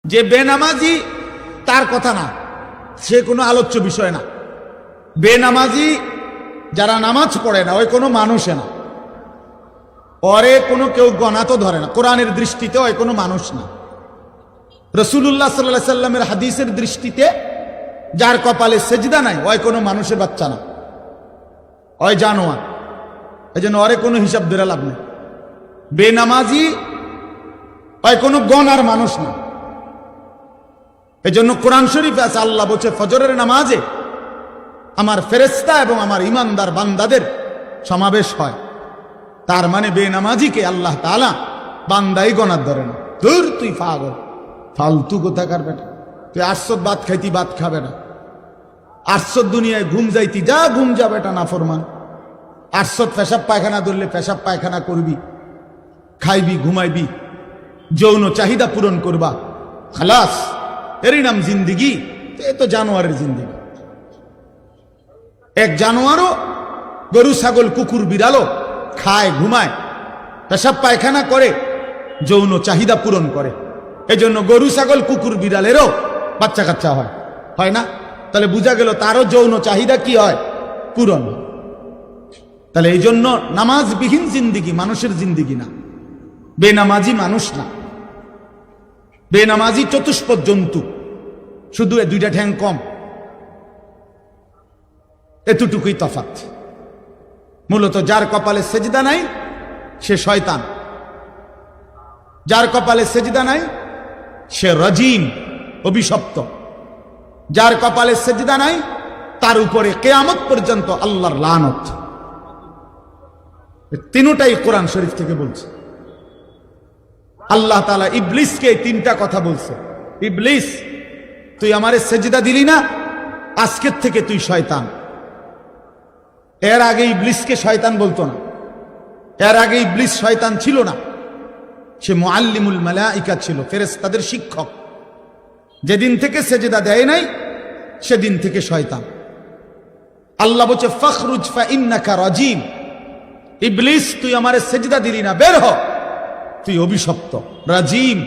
যে বেনামাজি তার কথা না, সে কোনো আলোচ্য বিষয় না। বেনামাজি যারা নামাজ পড়ে না ওই কোনো মানুষে না, ওরে কোনো কেউ গণা তো ধরে না, কোরআনের দৃষ্টিতে ওই কোনো মানুষ না। রাসূলুল্লাহ সাল্লাল্লাহু আলাইহি সাল্লামের হাদিসের দৃষ্টিতে যার কপালে সেজদা নাই ওই কোনো মানুষের বাচ্চা না, ওই জানোয়ার। এই জন্য ওরে কোনো হিসাব ধরে লাভ নেই। বেনামাজি ওই কোনো গণার মানুষ না। এই জন্য কোরআন শরীফে আছে, আল্লাহ বলছে ফজরের নামাজে আমার ফেরেশতা এবং আমার ইমানদার বান্দাদের সমাবেশ হয়। তার মানে বেনামাজিকে আল্লাহ তাআলা বান্দাই গণার ধরে না। ধুর তুই পাগল, ফালতু কোথাকার বেটা, তুই আটশো ভাত খাইতি ভাত খাবে না, আটশো দুনিয়ায় ঘুম যাইতি যা ঘুম যা বেটা নাফরমান। আটশো পেশাব পায়খানা ধরলে পেশাব পায়খানা করবি, খাইবি, ঘুমাইবি, যৌন চাহিদা পূরণ করবা, খালাস, এরই নাম জিন্দিগি। এ তো জানোয়ারের জিন্দিগি। এক জানোয়ারও গরু ছাগল কুকুর বিড়ালও খায়, ঘুমায়, পেশাব পায়খানা করে, যৌন চাহিদা পূরণ করে। এজন্য গরু ছাগল কুকুর বিড়ালেরও বাচ্চা কাচ্চা হয়, হয় না? তাহলে বোঝা গেল তারও যৌন চাহিদা কি হয়? পূরণ। তাহলে এই জন্য নামাজবিহীন জিন্দিগি মানুষের জিন্দিগি না, বেনামাজি মানুষ না। বেনামাজি চতুষ্পদ জন্তু, শুধু এ দুইটা ঠ্যাং কম, এতটুকুই তফাৎ। মূলত যার কপালে সেজদা নাই সে শয়তান, যার কপালে সেজদা নাই সে রাজিম, অভিশপ্ত। যার কপালে সেজদা নাই তার উপরে কিয়ামত পর্যন্ত আল্লাহর লানত। তিনটাই কোরআন শরীফ থেকে বলছে। আল্লাহ তাআলা ইবলিসকে তিনটা কথা বলছে, ইবলিস তুই আমারে সেজদা দিলি না, আজকের থেকে তুই শয়তান। এর আগে ইবলিসকে শয়তান বলতো না, এর আগে ইবলিস শয়তান ছিল না, সে মুআল্লিমুল মালাইকা ছিল, ফেরেশতাদের শিক্ষক। যেদিন থেকে সেজদা দেয় নাই সেদিন থেকে শয়তান। আল্লাহ বলছে ফাখরুজ ফা ইন্নাকা রাজিম, ইবলিস তুই আমারে সেজদা দিলি না, বের হ, তুই অভিশপ্ত, রাজিম।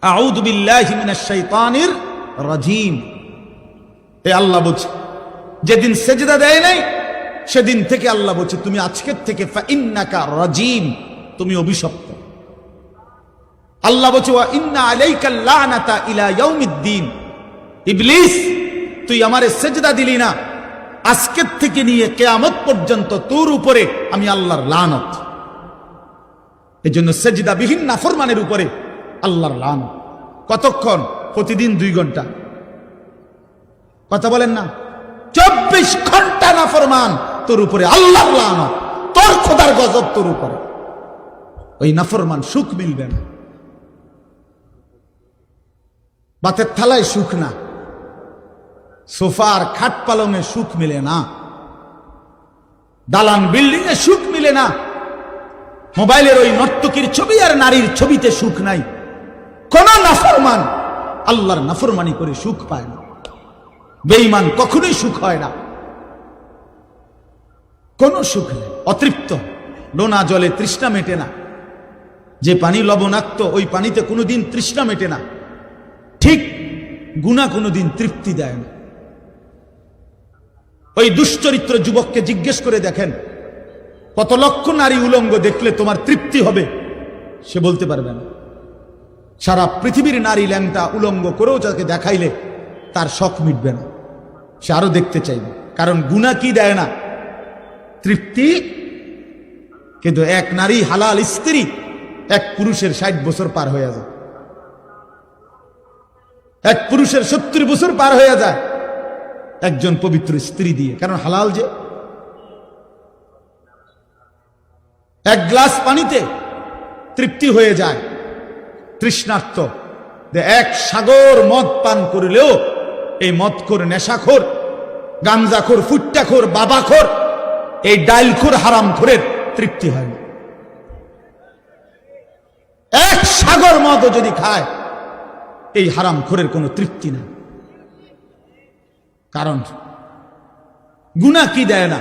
আউযু বিল্লাহি মিনাশ শাইতানির রাজিম। এ আল্লাহ বলছে যেদিন সেজদা দেয় নাই সেদিন থেকে আল্লাহ বলছে তুমি আজকের থেকে ফা ইন্নাকা রাজিম, তুমি অভিশপ্ত। আল্লাহ বলছে ওয়া ইন্না আলাইকাল লানাতা ইলা ইয়াউমিদ্দিন, ইবলিস তুই আমারে সেজদা দিলি না, আজকের থেকে নিয়ে কিয়ামত পর্যন্ত তোর উপরে আমি আল্লাহর লানত। এজন্য সেজদাবিহীন নাফরমানের উপরে আল্লাহর লানত। কতক্ষণ? প্রতিদিন 2 ঘন্টা। কথা বলেন না? 24 ঘন্টা নাফরমান, তোর উপরে আল্লাহর লানত, তোর খোদার গজব তোর উপরে। ওই নাফরমান সুখ মিলবে না, বাতের থালায় সুখ না, সোফার খাট পালঙে সুখ মিলে না, দালান বিল্ডিং এ সুখ মিলে না, মোবাইলের ওই নর্তকীর ছবি আর নারীর ছবিতে সুখ নাই। কোন নাফরমান আল্লাহর নাফরমানি করে সুখ পায় না। বেঈমান কখনোই সুখ হয় না, কোন সুখ নেই, অতৃপ্ত। লোনা জলে তৃষ্ণা মেটে না, যে পানি লবণাক্ত ওই পানিতে কোনোদিন তৃষ্ণা মেটে না। ঠিক গুনাহ কোনোদিন তৃপ্তি দেয় না। ওই দুশ্চরিত্র যুবককে জিজ্ঞেস করে দেখেন, কত লক্ষ নারী উলঙ্গ দেখলে তোমার তৃপ্তি হবে? সে বলতে পারবে না। সারা পৃথিবীর নারী ল্যাংটা উলঙ্গ করেও যাকে দেখাইলে তার শখ মিটবে না, সে আরো দেখতে চাইবে। কারণ গুনাহ কি দেয় না? তৃপ্তি। কিন্তু এক নারী হালাল স্ত্রী এক পুরুষের 60 বছর পার হয়ে যায়, এক পুরুষের 70 বছর পার হয়ে যায় একজন পবিত্র স্ত্রী দিয়ে। কারণ হালাল যে। এক গ্লাস পানিতে তৃপ্তি হয়ে যায় তৃষ্ণার্ত। এক সাগর মদ পান করিলেও এই মদখোর, নেশাখোর, গাঞ্জাখোর, ফুট্টাখোর, বাবাখোর, এই ডাইলখোর, হারামখোরের তৃপ্তি হয় না। এক সাগর মদও যদি খায় এই হারামখোরের কোনো তৃপ্তি নেই। কারণ গুনাহ কি দেয় না?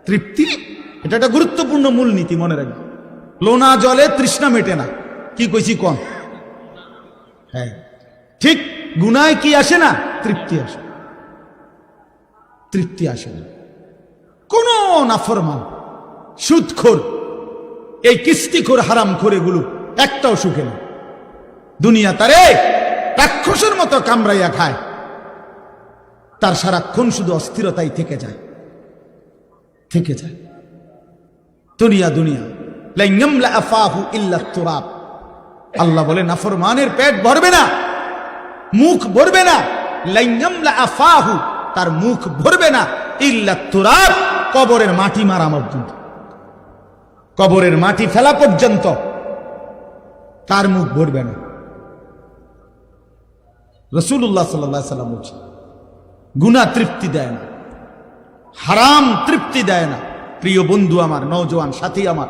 তৃপ্তি। এটা একটা গুরুত্বপূর্ণ মূলনীতি, মনে রাখবে। লোনা জলে তৃষ্ণা মেটে না। কি কইছি কোন? হ্যাঁ, ঠিক গুনায় কি আসে না? তৃপ্তি আসে। তৃপ্তি আসে না। কোন নাফরমান, সুদখোর, এই কিস্তিখোর, হারামখোর, এগুলো একটাও সুখে না। দুনিয়া তারে রাক্ষসের মতো কামড়াইয়া খায়, তার সারাক্ষণ শুধু অস্থিরতাই থেকে যায়। দুনিয়া দুনিয়া লাইয়ামলা আফাহু ইল্লা তুরাব। আল্লাহ বলে নাফরমানের পেট ভরবে না, মুখ ভরবে না। লাইয়ামলা আফাহু, তার মুখ ভরবে না, ইল্লা তুরাব, কবরের মাটি মারা পর্যন্ত, কবরের মাটি ফেলা পর্যন্ত তার মুখ ভরবে না। রাসূলুল্লাহ সাল্লাল্লাহু আলাইহি ওয়াসাল্লাম বলছেন, গুনাহ তৃপ্তি দেয় না, হারাম তৃপ্তি দেয় না। প্রিয় বন্ধু আমার, নওজোয়ান সাথী আমার,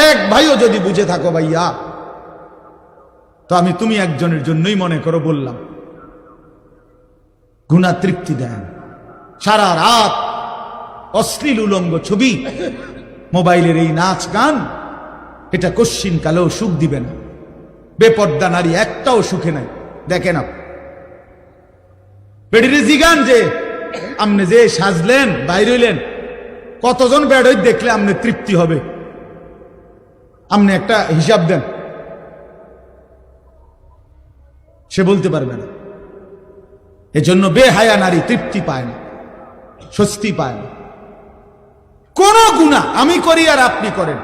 এক ভাইও যদি বুঝে থাকো ভাইয়া, তো আমি তুমি একজনের জন্যই মনে করো বললাম, গুনাহ তৃপ্তি দেয় না। সারা রাত অশ্লীল উলঙ্গ ছবি, মোবাইলের এই নাচ গান, এটা কশ্চিন কালেও সুখ দিবে না। বেপর্দা নারী একটাও সুখে নাই। দেখেন বেডিরে জিগান যে আপনি যে সাজলেন, বাইরে হইলেন, কতজন বেড়ই দেখলে আপনি তৃপ্তি হবে? আপনি একটা হিসাব দেন, সে বলতে পারবে না। এজন্য বেহায়া নারী তৃপ্তি পায় না, স্বস্তি পায় না। কোন গুনাহ আমি করি আর আপনি করেন,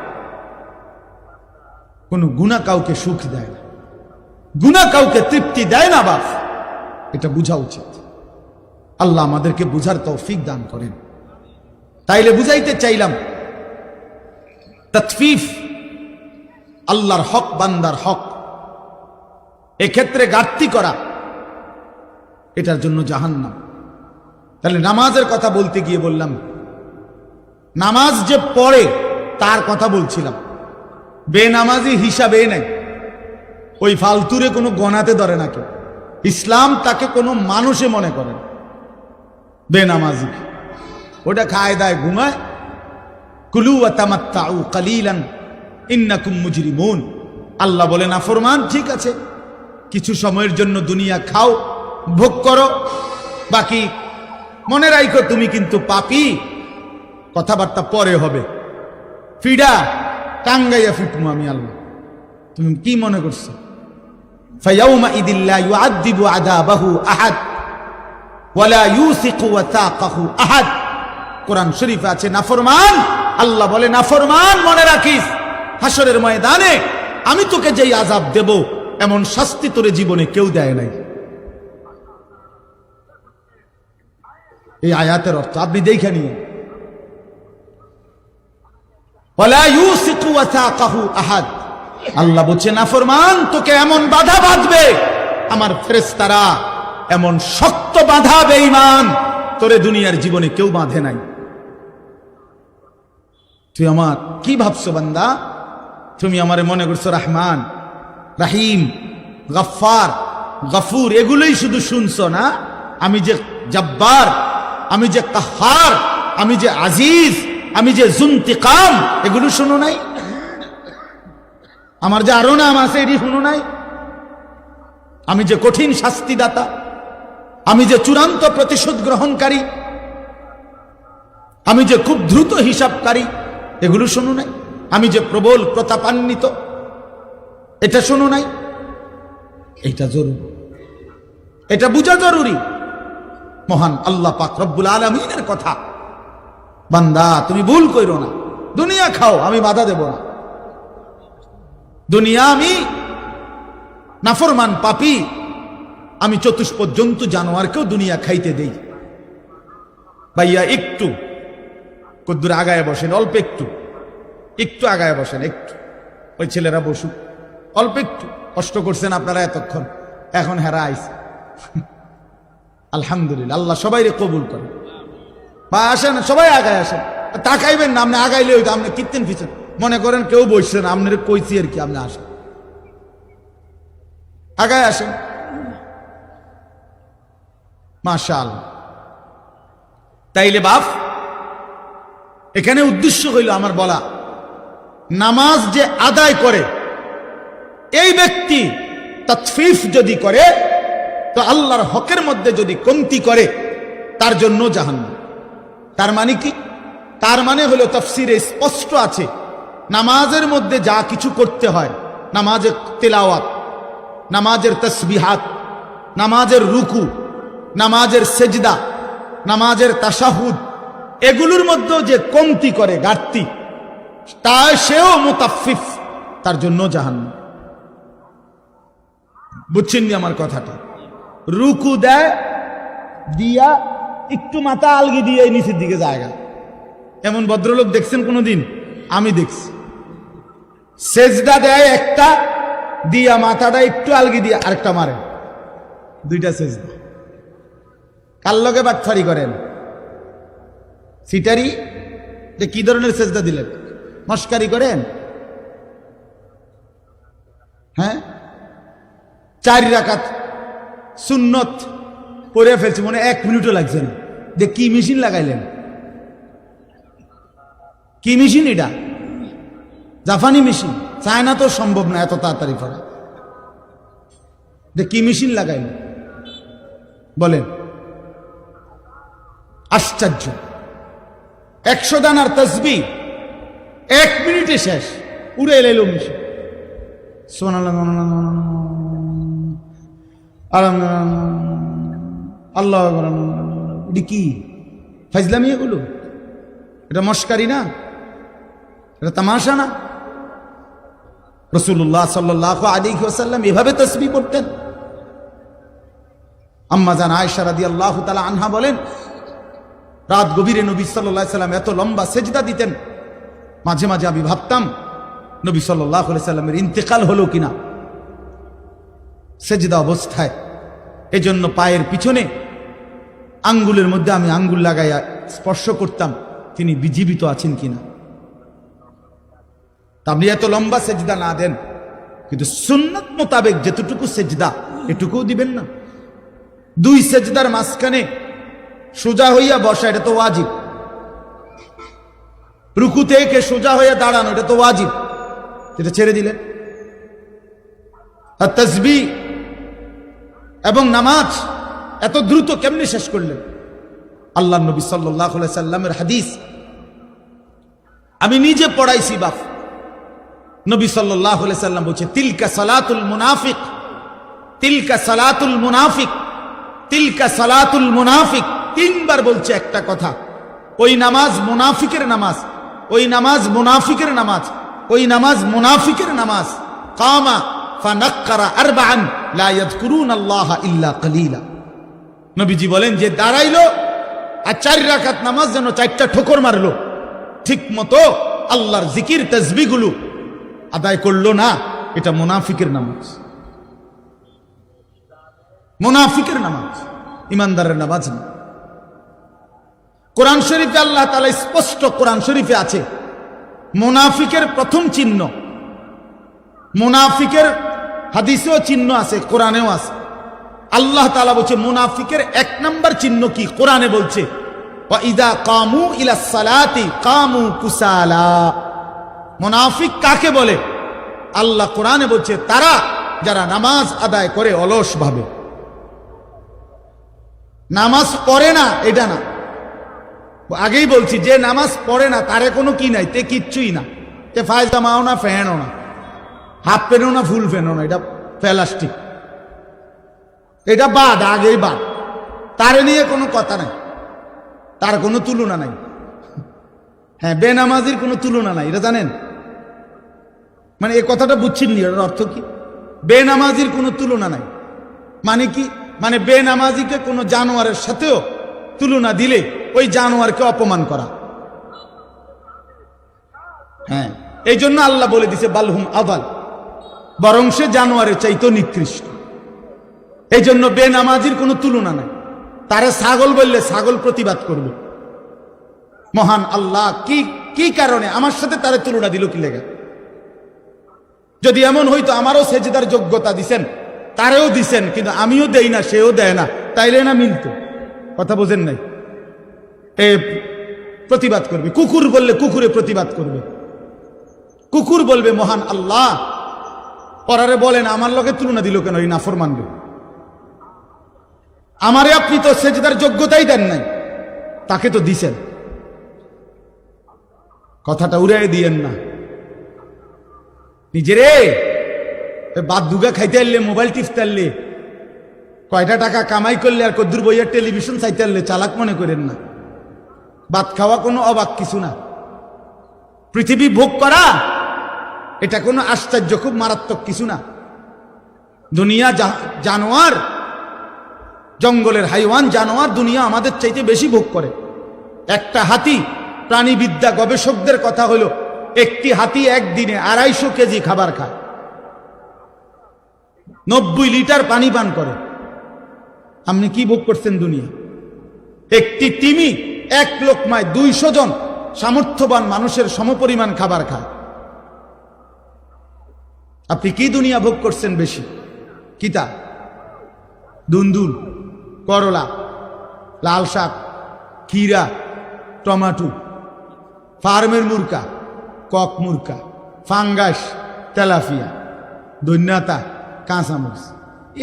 কোন গুনাহ কাউকে সুখ দেয় না, গুনাহ কাউকে তৃপ্তি দেয় না। বাপ, এটা বুঝা উচিত। আল্লাহ আমাদেরকে বুঝার তৌফিক দান করেন। তাইলে বুঝাইতে চাইলাম, তাতফিফ, আল্লাহর হক বান্দার হক, এক্ষেত্রে ঘাটতি করা, এটার জন্য জাহান্নাম। তাহলে নামাজের কথা বলতে গিয়ে বললাম, নামাজ যে পড়ে তার কথা বলছিলাম। বেনামাজি হিসাবে নাই, ওই ফালতুরে কোনো গণাতে ধরে না কেউ। ইসলাম তাকে কোনো মানুষে মনে করে না। বেনামাজি ওটা খায় দায় ঘুমায়। কুলু ওয়া তামাত্তাউ কালিলান ইন্নাকুম মুজরিমুন। আল্লাহ বলে নাফরমান, ঠিক আছে, কিছু সময়ের জন্য দুনিয়া খাও, ভোগ করো, বাকি মনে রাখো তুমি কিন্তু পাপী। কথাবার্তা পরে হবে, ফিডা টাঙ্গাইয়া ফিটমু আমি আল্লাহ। তুমি কি মনে করছো? ফায়াউমা ইদিল্লা ইউআযিবু আযাবাহু আহাদ ওয়ালা ইউসিকু ওয়াসাকাহু আহাদ। কোরআন শরীফে আছে নাফরমান, আল্লাহ বলে নাফরমান মনে রাখিস, হাসরের ময়দানে আমি তোকে যেই আযাব দেব, এমন শাস্তি তোরে জীবনে কেউ দেয় নাই। এই আয়াতের অর্থ আপনি দেখে নিন। ওয়ালা ইউসিকু ওয়াসাকাহু আহাদ। আল্লাহ বলছে নাফরমান তোকে এমন বাধা বাঁধবে, আমার ফেরেশতারা এমন শক্ত বাধা, বেঈমান, তোরে দুনিয়ার জীবনে কেউ বাঁধে নাই। তুই আমার কি ভাবছো বান্দা? তুমি আমারে মনে করছো রহমান, রাহিম, গফফার, গফুর, এগুলোই শুধু শুনছো না? আমি যে জব্বার, আমি যে কাহ্হার, আমি যে আজিজ, আমি যে জুনতিকাম, এগুলো শুনো নাই? আমার যে আরো নাম আছে, এটি শুনো নাই? আমি যে কঠিন শাস্তিদাতা, আমি যে চূড়ান্ত প্রতিশোধ গ্রহণকারী, আমি যে খুব দ্রুত হিসাবকারী, এগুলো শোনো নাই? আমি যে প্রবল প্রতাপান্বিত, এটা শোনো নাই? এটা জরুরি, এটা বুঝা জরুরি। মহান আল্লাহ পাক রব্বুল আলামিনের কথা। বান্দা তুমি ভুল কইরো না, দুনিয়া খাও, আমি বাধা দেব না। দুনিয়া আমি নাফরমান পাপী, আমি চতুষ্পদ জন্তু জানোয়ারকেও দুনিয়া খাইতে দেই। ভাইয়া একটু কদ্দুর আগায় বসেন, অল্প একটু, একটু আগায় বসেন, একটু। ওই ছেলেরা বসুক, অল্প একটু কষ্ট করছেন আপনারা এতক্ষণ, এখন হেরা আইছে। আলহামদুলিল্লাহ, আল্লাহ সবাইরে কবুল করে। বা আসেন, সবাই আগায় আসেন, তাকাইবেন না। আপনি আগাইলে হইতো, আপনি কীর্তেন ফিরছেন, মনে করেন কেউ বসছেন, আপনার কইছি আর কি। আপনি আসেন, আগায় আসেন। মাশাআল্লাহ। তাইলে বাপ, এখানে উদ্দেশ্য হইল আমার বলা, নামাজ যে আদায় করে এই ব্যক্তি ততফিফ যদি করে, তো আল্লাহর হকের মধ্যে যদি কমতি করে, তার জন্য জাহান্নাম। তার মানে কি? তার মানে হলো তাফসীরে স্পষ্ট আছে, নামাজের মধ্যে যা কিছু করতে হয়, নামাজের তিলাওয়াত, নামাজের তাসবিহাত, নামাজের রুকু, নামাজের সেজদা, নামাজের তাশাহুদ, এগুলোর মধ্যে যে কমতি করে, ঘাটতি, তা সেও মুতাফফিফ, তার জন্য জাহান্নাম। বুঝছেন নি আমার কথাটা? রুকু দেয় দিয়া একটু মাথা আলগি দিয়ে নিচের দিকে জায়গা, এমন ভদ্রলোক দেখছেন কোনোদিন? আমি দেখছি। সেজদা দেয় একটা দিয়া মাথাটা একটু আলগি দিয়ে আরেকটা মারে, দুইটা সেজদা। কার লগে বাটফারি করেন? সিটারি? যে কি ধরনের সেজদা দিলেন? মস্কারি করেন? হ্যাঁ, 4 রাকাত সুন্নত পড়ে ফেলছে, মনে 1 মিনিটও লাগছে না। যে কি মেশিন লাগাইলেন? কি মেশিন এটা? জাপানি মেশিন। চায়না তো সম্ভব না এত তাড়াতাড়ি পড়া। যে কি মেশিন লাগাইলেন বলেন? আশ্চর্য। 100 দানার তাসবিহ 1 মিনিটে শেষ, উড়ে এলো মেশিন। আল্লাহ, এটা কি ফাজলামি? এগুলো এটা মস্কারি না, এটা তামাশা না। রাসূলুল্লাহ সাল্লাল্লাহু আলাইহি ওয়াসাল্লাম এভাবে তাসবিহ পড়তেন। আম্মা জান আয়েশা রাদিয়াল্লাহু তাআলা আনহা বলেন, রাত গভীরে নবী সাল্লাল্লাহু আলাইহি ওয়াসাল্লাম এত লম্বা সেজদা দিতেন, মাঝে মাঝে আমি ভাবতাম নবী সাল্লাল্লাহু আলাইহি ওয়াসাল্লামের ইন্তেকাল হলো কিনা সেজদা অবস্থায়। এজন্য পায়ের পিছনে আঙ্গুলের মধ্যে আমি আঙ্গুল লাগাইয়া স্পর্শ করতাম তিনি জীবিত আছেন কিনা। আপনি এত লম্বা সেজদা না দেন, কিন্তু সুন্নাত মোতাবেক যেতটুকু সেজদা এটুকুও দিবেন না। 2 সেজদার মাঝখানে সোজা হইয়া বসা, এটা তো ওয়াজিব। রুকু থেকে সোজা হইয়া দাঁড়ানো, এটা তো ওয়াজিব, এটা ছেড়ে দিলেন। আর তাসবিহ এবং নামাজ এত দ্রুত কেমনে শেষ করলেন? আল্লাহ নবী সাল্লাল্লাহু আলাইহি সাল্লামের হাদিস আমি নিজে পড়াইছি বাপ। নবী সাল্লাল্লাহু আলাইহি সাল্লাম বলছে, তিলকা সালাতুল মুনাফিক, তিলকা সালাতুল মুনাফিক, তিলকা সালাতুল মুনাফিক। 3 বার বলছে একটা কথা। ওই নামাজ মুনাফিকের নামাজ, ওই নামাজ মুনাফিকের নামাজ, ওই নামাজ মুনাফিকের নামাজ। কামা ফানাক্কারা আরবাআন লা ইয়াযকুরুনাল্লাহা ইল্লা কালিলা। নবীজি বলেন, যে দাঁড়াইলো আর 4 রাকাত নামাজ যেন 4টা ঠোকর মারলো, ঠিক মতো আল্লাহর জিকির তাসবিহগুলো আদায় করলো না, এটা মুনাফিকের নামাজ। মুনাফিকের নামাজ, ইমানদারের নামাজ না। কোরআন শরীফে আল্লাহ তাআলা স্পষ্ট, কোরআন শরীফে আছে মুনাফিকের প্রথম চিহ্ন। মুনাফিকের হাদিসেও চিহ্ন আছে, কোরআনেও আছে। আল্লাহ তাআলা বলছে মুনাফিকের 1 নম্বর চিহ্ন কি? কোরআনে বলছে, ওয়া ইযা কামু ইলাস সালাতি কামু কুসালা। মুনাফিক কাকে বলে? আল্লাহ কোরআনে বলছে তারা যারা নামাজ আদায় করে অলস ভাবে। নামাজ পড়ে না এটা না, আগেই বলছি, যে নামাজ পড়ে না তারে কোনো কি নাই, তে কিচ্ছুই না। তে ফায়জামাও না, ফ্যানও না, হাফ প্যান্টও না, ফুল প্যান্টও না, এটা প্লাস্টিক, এটা বাদ, আগেই বাদ। তারে নিয়ে কোনো কথা নাই, তার কোনো তুলনা নাই। হ্যাঁ, বেনামাজির কোনো তুলনা নাই, এটা জানেন? মানে এই কথাটা বুঝছেন নি? এটার অর্থ কি? বেনামাজির কোনো তুলনা নাই মানে কি? মানে বেনামাজিকে কোনো জানোয়ারের সাথেও তুলনা দিলে ওই জানোয়ারকে অপমান করা। হ্যাঁ, এই জন্য আল্লাহ বলে দিছে বালহুম আদাল, বরং সে জানোয়ারের চাইতো নিকৃষ্ট। এই জন্য বেনামাজির কোনো তুলনা নাই। তারে ছাগল বললে ছাগল প্রতিবাদ করবে। মহান আল্লাহ কি কারণে আমার সাথে তারে তুলনা দিল কি লেগে? যদি এমন হইতো আমারও সেজদার যোগ্যতা দিছেন, তারেও দিছেন, কিন্তু আমিও দেই না, সেও দেয় না, তাইলে না মিলতো? কথা বোঝেন নাই? এ প্রতিবাদ করবে। কুকুর বললে কুকুরে প্রতিবাদ করবে। কুকুর বলবে মহান আল্লাহ পরারে বলেন আমার লগে তুলনা দিল কেন এই নাফরমান লোক? আমারে আপনি তো সেজদার যোগ্যতাই দেন নাই, তাকে তো দিছেন। কথাটা উড়াই দিয়েন না নিজেরে। বাদ দুগা খাইতে আনলে, মোবাইল টিপতে আনলে, কয়টা টাকা কামাই করলে আর কদ্দুর বইয়ের টেলিভিশন চাইতে আনলে চালাক মনে করেন না। ভাত খাওয়া কোনো অবাক কিছু না। পৃথিবী ভোগ করা এটা কোনো আশ্চর্য, খুব মারাত্মক কিছু না। দুনিয়া জানোয়ার, জঙ্গলের হাইওয়ান জানোয়ার দুনিয়া আমাদের চাইতে বেশি ভোগ করে। একটা হাতি, প্রাণীবিদ্যা গবেষকদের কথা হলো, একটি হাতি একদিনে 250 কেজি খাবার খায়, 90 লিটার পানি পান করে। আপনি কি ভোগ করছেন দুনিয়া? একটি তিমি এক লোকমায় 200 জন সামর্থ্যবান মানুষের সমপরিমাণ খাবার খায়। আপনি কি দুনিয়া ভোগ করছেন বেশি? কিতা? দুন্দুল, করলা, লাল শাক, ক্ষীরা, টমাটো, ফার্মের মুরকা, কক মুরকা, ফাঙ্গাস, তেলাফিয়া, দৈন্যতা, কাঁচামরিচ,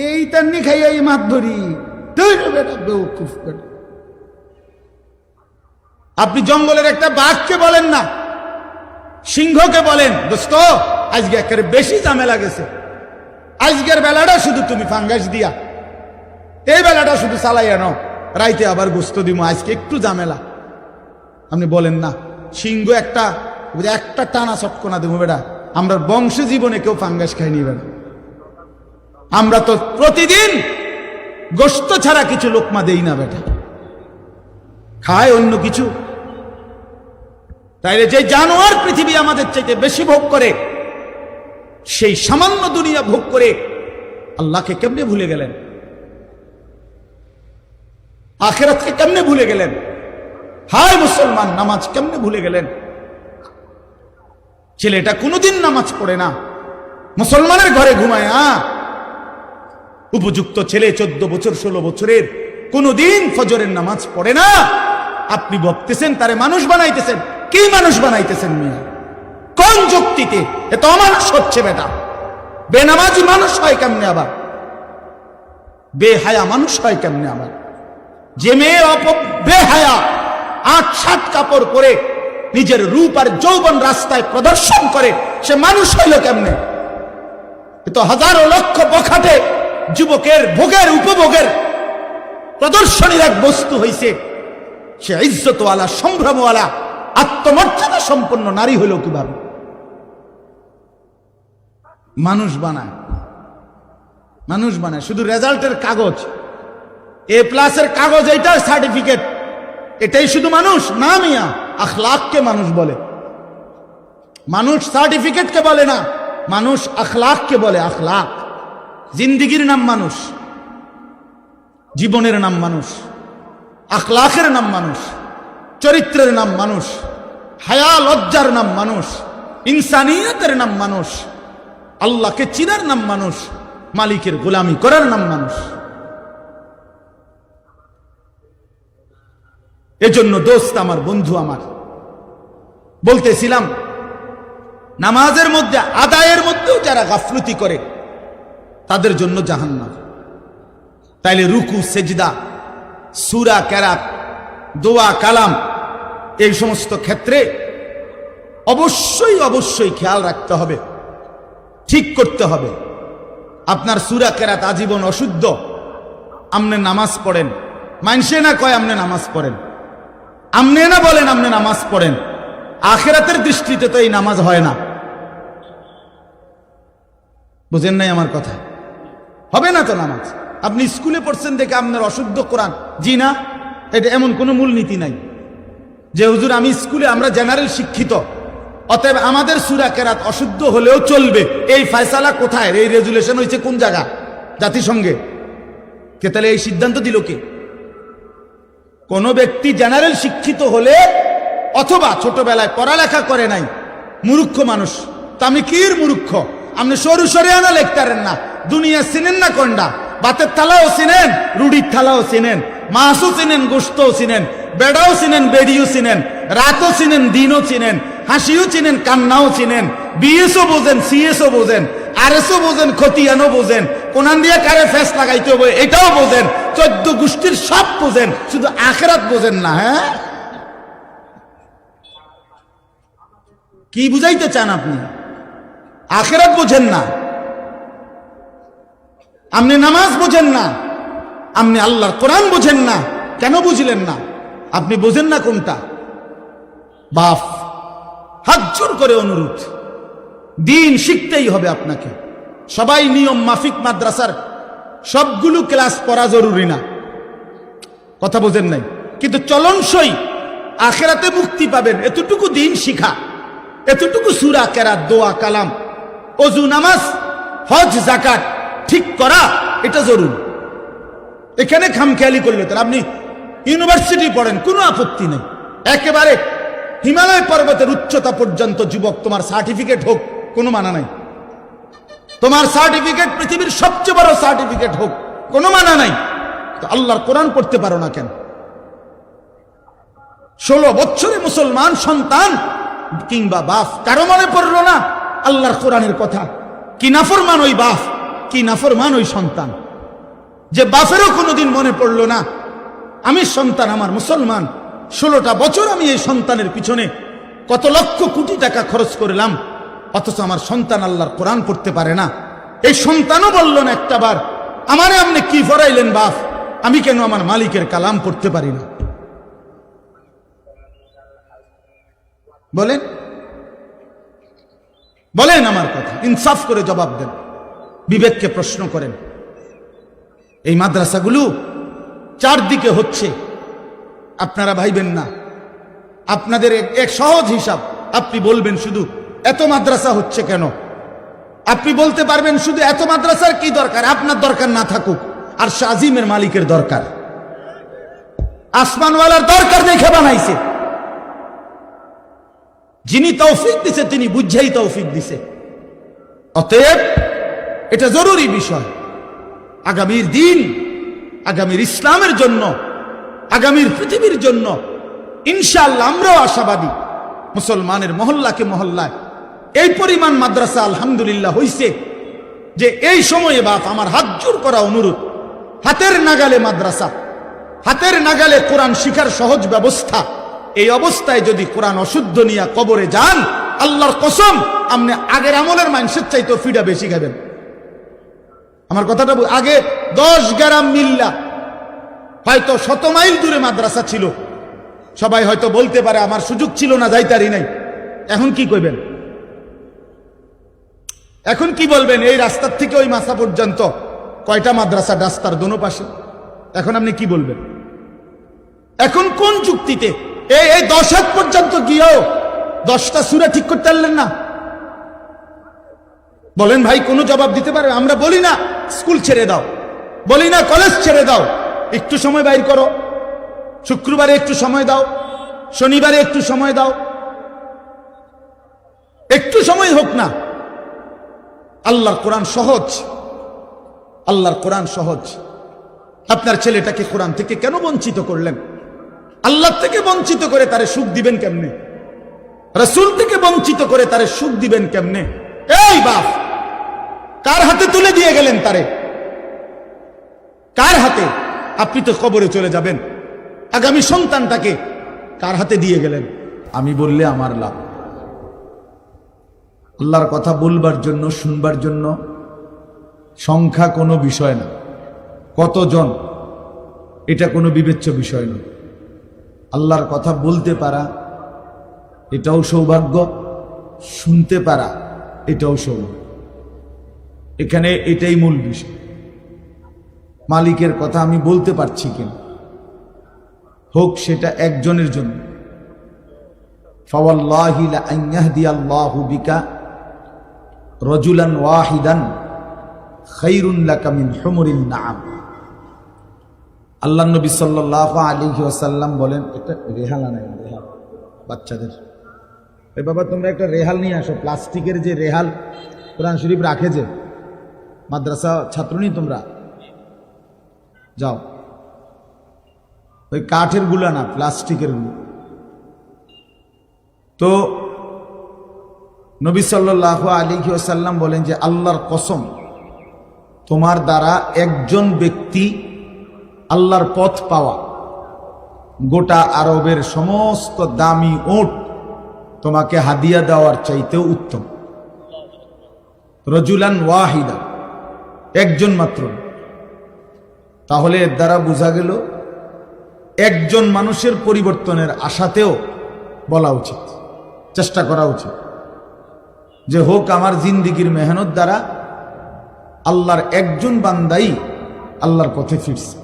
এই তান্নি খাইয়া এই মাছ ধরি। আপনি জঙ্গলের একটা বাঘকে বলেন না, সিংহকে বলেন, দোস্ত আজকে একেবারে বেশি ঝামেলা গেছে, আজকের বেলাটা শুধু তুমি ফাঙ্গাস দিয়া, এই বেলাটা শুধু চালাইয়া নাও, রাইতে আবার গোস্ত দিব, আজকে একটু ঝামেলা। আপনি বলেন না, সিংহ একটা টানা চটকনা দেবো বেটা, আমরা বংশ জীবনে কেউ ফাঙ্গাস খাইনি বেটা। আমরা তো প্রতিদিন গোস্ত ছাড়া কিছু লোকমা দেই না বেটা, খায় অন্য কিছু। তাইলে যে জানোয়ার পৃথিবী আমাদের চাইতে বেশি ভোগ করে, সেই সামান্য দুনিয়া ভোগ করে আল্লাহকে কেমনে ভুলে গেলেন? আখিরাতকে কেমনে ভুলে গেলেন? হায় মুসলমান, নামাজ কেমনে ভুলে গেলেন? ছেলেটা কোনোদিন নামাজ পড়ে না, মুসলমানের ঘরে ঘুমায়। উপযুক্ত ছেলে 14 বছর 16 বছরের কোনোদিন ফজরের নামাজ পড়ে না। আপনি ভাবতেছেন তারে মানুষ বানাইতেছেন। কি মানুষ বানাইতেছেন মিয়া? কোন যুক্তিতে? এ তো অমানুষ হচ্ছে বেটা। বেনামাজি মানুষ হয় কেমনে আবার? বেহায়া মানুষ হয় কেমনে আবার? যে মেয়ে বেহায়া 8-7 কাপড় পরে নিজের রূপ আর যৌবন রাস্তায় প্রদর্শন করে, সে মানুষ হইল কেমনে? এ তো হাজারো লক্ষ বখাটে যুবকের ভোগের উপভোগের প্রদর্শনীর এক বস্তু হইছে। সে ইজ্জতওয়ালা, সম্ভ্রমওয়ালা, আত্মমর্যাদা সম্পন্ন নারী হইল কিভাবে? মানুষ বানায়, মানুষ বানায় শুধু রেজাল্টের কাগজ, A+ কাগজ, এইটার সার্টিফিকেট, এটাই শুধু মানুষ না মিয়া। আখলাককে মানুষ বলে। মানুষ সার্টিফিকেটকে বলে না, মানুষ আখলাককে বলে। আখলাক, জিন্দিগির নাম মানুষ, জীবনের নাম মানুষ, আখলাকের নাম মানুষ, চরিত্রের নাম মানুষ, হায়া লজ্জার নাম মানুষ, ইনসানিয়তের নাম মানুষ, আল্লাহকে চিনার নাম মানুষ, মালিকের গোলামি করার নাম মানুষ। এজন্য দোস্ত আমার, বন্ধু আমার, বলতেছিলাম নামাজের মধ্যে, আদায়ের মধ্যেও যারা গাফলতি করে তাদের জন্য জাহান্নাম। তাইলে রুকু, সেজদা, সূরা, কেরাত, দোয়া, কালাম, এই সমস্ত ক্ষেত্রে অবশ্যই অবশ্যই খেয়াল রাখতে হবে, ঠিক করতে হবে। আপনার সূরা কেরাত আজীবন অশুদ্ধ, আমনে নামাজ পড়েন, মানসে না কয় আমনে নামাজ পড়েন, আমনে না বলেন আমনে নামাজ পড়েন, আখিরাতের দৃষ্টিতে তো এই নামাজ হয় না। বুঝেন নাই আমার কথা? হবে না তো নামাজ। আপনি স্কুলে পড়ছেন দেখে আপনার অশুদ্ধ কোরআন, জি না, এটা এমন কোনো মূলনীতি নাই যে হুজুর আমি স্কুলে, আমরা জেনারেল শিক্ষিত, অতএব আমাদের সূরা কেরাত অশুদ্ধ হলেও চলবে। এই ফয়সালা কোথায়? এই রেজুলেশন হয়েছে কোন জায়গা? জাতিসংঘে। কে তাহলে এই সিদ্ধান্ত দিল কে? কোন ব্যক্তি জেনারেল শিক্ষিত হলে, অথবা ছোটবেলায় পড়ালেখা করে নাই, মূর্খ মানুষ, তা আমি কির মূর্খ? আপনি সরু সরে আনা লিখতারেন না, দুনিয়া চিনেন না কোনটা? ভাতের থালাও চিনেন, রুটির থালাও চিনেন, মাছও চিনেন, গোশতও চিনেন, বেড়াও চিনেন, বেড়িও চিনেন, রাতও চিনেন, দিনও চিনেন, হাসিও চিনেন, কান্নাও চিনেন, বিএসও বোঝেন, সিএসও বোঝেন, আরএসও বোঝেন, খতিয়ানও বোঝেন, কোরআন দিয়ে কারে ফেস লাগাইতে হবে এটাও বোঝেন, 14 গোষ্ঠীর সব বোঝেন, শুধু আখিরাত বোঝেন না। হ্যাঁ, কি বুঝাইতে চান আপনি? আখিরাত বোঝেন না, আপনি নামাজ বোঝেন না, আপনি আল্লাহর কোরআন বোঝেন না। কেন বুঝলেন না? আপনি বোঝেন না কোনটা? বাপ, হাত জোর করে অনুরোধ, দিন শিখতেই হবে আপনাকে। সবাই নিয়ম মাফিক মাদ্রাসার সবগুলো ক্লাস পড়া জরুরি না, কথা বোঝেন নাই, কিন্তু চলনসই আখিরাতে মুক্তি পাবেন এতটুকু দিন শিখা, এতটুকু সূরা কেরাত, দোয়া, কালাম, ওযু, নামাজ, হজ, যাকাত ঠিক করা, এটা জরুরি। এখানে খামখেয়ালি করলে তার আপনি ইউনিভার্সিটি পড়েন, কোনো আপত্তি নেই, একেবারে হিমালয় পর্বতের উচ্চতা পর্যন্ত যুবক তোমার সার্টিফিকেট হোক, কোনো মানা নাই। তোমার সার্টিফিকেট পৃথিবীর সবচেয়ে বড় সার্টিফিকেট হোক, কোনো মানা নাই। তো আল্লাহর কোরআন পড়তে পারো না কেন? 16 বছরে মুসলমান সন্তান কিংবা বাপ কারো মনে পড়লো না আল্লাহর কোরআনের কথা? কি নাফরমান ওই বাপ, কি নাফরমান ওই সন্তান, যে বাপেরও কোনোদিন মনে পড়লো না আমি সন্তান আমার মুসলমান, 16টা বছর আমি এই সন্তানের পিছনে কত লক্ষ কোটি টাকা খরচ করলাম, অথচ আমার সন্তান আল্লাহর কোরআন পড়তে পারে না। এই সন্তানও বলল না একটাবার আমারে আপনি কি ফরাইলেন বাপ, আমি কেন আমার মালিকের কালাম পড়তে পারি না? বলেন, বলেন আমার কথা, ইনসাফ করে জবাব দেন, বিবেককে প্রশ্ন করেন। এই মাদ্রাসাগুলো চারদিকে হচ্ছে, আপনারা ভাইবেন না। আপনাদের এক সহজ হিসাব, আপনি বলবেন শুধু এত মাদ্রাসা হচ্ছে কেন? আপনি বলতে পারবেন শুধু এত মাদ্রাসার কি দরকার? আপনার দরকার না থাকুক, আর শাজিমের মালিকের দরকার, আসমানওয়ালার দরকার দেখে বানাইছে। যিনি তৌফিক দিছে তিনি বুঝাই তৌফিক দিছে। অতএব এটা জরুরি বিষয়, আগামীর দিন, আগামীর ইসলামের জন্য, আগামীর পৃথিবীর জন্য ইনশাআল্লাহ আমরাও আশাবাদী। মুসলমানের মহল্লাকে মহল্লায় এই পরিমাণ মাদ্রাসা আলহামদুলিল্লাহ হইছে যে এই সময়ে বাপ আমার হাত জোর করা অনুরোধ, হাতের নাগালে মাদ্রাসা, হাতের নাগালে কোরআন শিখার সহজ ব্যবস্থা, এই অবস্থায় যদি কোরআন অশুদ্ধ নিয়ে কবরে যান, আল্লাহর কসম আপনি আগের আমলের মানুষের চাইতে ফিডা বেশি খাবেন। আমার কথাটা আগে 10 গ্রাম মিল্লা হয়তো 100 মাইল দূরে মাদ্রাসা ছিল, সবাই হয়তো বলতে পারে আমার সুযোগ ছিল না, যাইতারি নাই। এখন কি কইবেন? এখন কি বলবেন? এই রাস্তার থেকে ওই মাসা পর্যন্ত কয়টা মাদ্রাসা রাস্তার দোনো পাশে, এখন আপনি কি বলবেন? এখন কোন যুক্তিতে এই 10 হাত পর্যন্ত গিয়েও 10টা সূরা ঠিক করতে পারলেন না? বলেন ভাই, কোনো জবাব দিতে পারবে? আমরা বলি না স্কুল ছেড়ে দাও, বলি না কলেজ ছেড়ে দাও, একটু সময় বাইর করো, শুক্রবারে একটু সময় দাও, শনিবারে একটু সময় দাও, একটু সময় হোক না। আল্লাহর কোরআন সহজ, আল্লাহর কোরআন সহজ। আপনার ছেলেটাকে কোরআন থেকে কেন বঞ্চিত করলেন? আল্লাহ থেকে বঞ্চিত করে তারে সুখ দিবেন কেমনে? রাসূল থেকে বঞ্চিত করে তারে সুখ দিবেন কেমনে? এই বাপ, কার হাতে তুলে দিয়ে গেলেন তারে? কার হাতে? আপনি তো কবরে চলে যাবেন, আগামী সন্তানটাকে কার হাতে দিয়ে গেলেন? আমি বললে আমার লাভ। আল্লাহর কথা বলবার জন্য, শুনবার জন্য সংখ্যা কোনো বিষয় না, কতজন এটা কোনো বিবেচ্য বিষয় না। আল্লাহর কথা বলতে পারা এটাও সৌভাগ্য, শুনতে পারা এটাও সৌভাগ্য। এখানে এটাই মূল বিষয়, মালিকের কথা আমি বলতে পারছি কিনা, হোক সেটা একজনের জন্য। ফাওয়াল্লাহি লা আন ইয়াহদিয়াল্লাহু বিকা রাজুলান ওয়াহিদান খায়রুন লাকা মিন হুমুরিন নাআম। আল্লাহ নবী সাল্লাল্লাহু আলাইহি ওয়াসাল্লাম বলেন, একটা রেহাল আনাই, রেহাল বাচ্চাদের। এই বাবা তোমরা একটা রেহাল নিয়ে আসো, প্লাস্টিকের যে রেহাল কোরআন শরীফ রাখে, যে মাদ্রাসা ছাত্র নি তোমরা, যাও, ওই কাঠের গুলা না, প্লাস্টিকের গুলো। তো নবী সাল্লাল্লাহু আলাইহি ওয়াসাল্লাম বলেন যে আল্লাহর কসম, তোমার দ্বারা একজন ব্যক্তি আল্লাহর পথ পাওয়া গোটা আরবের সমস্ত দামি উট তোমাকে হাদিয়া দেওয়ার চাইতেও উত্তম। রজুলান ওয়াহিদা, একজন মাত্র। তাহলে এর দ্বারা বোঝা গেল একজন মানুষের পরিবর্তনের আশাতেও বলা উচিত, চেষ্টা করা উচিত যে হোক আমার জিন্দিগির মেহনত দ্বারা আল্লাহর একজন বান্দাই আল্লাহর পথে ফিরছে।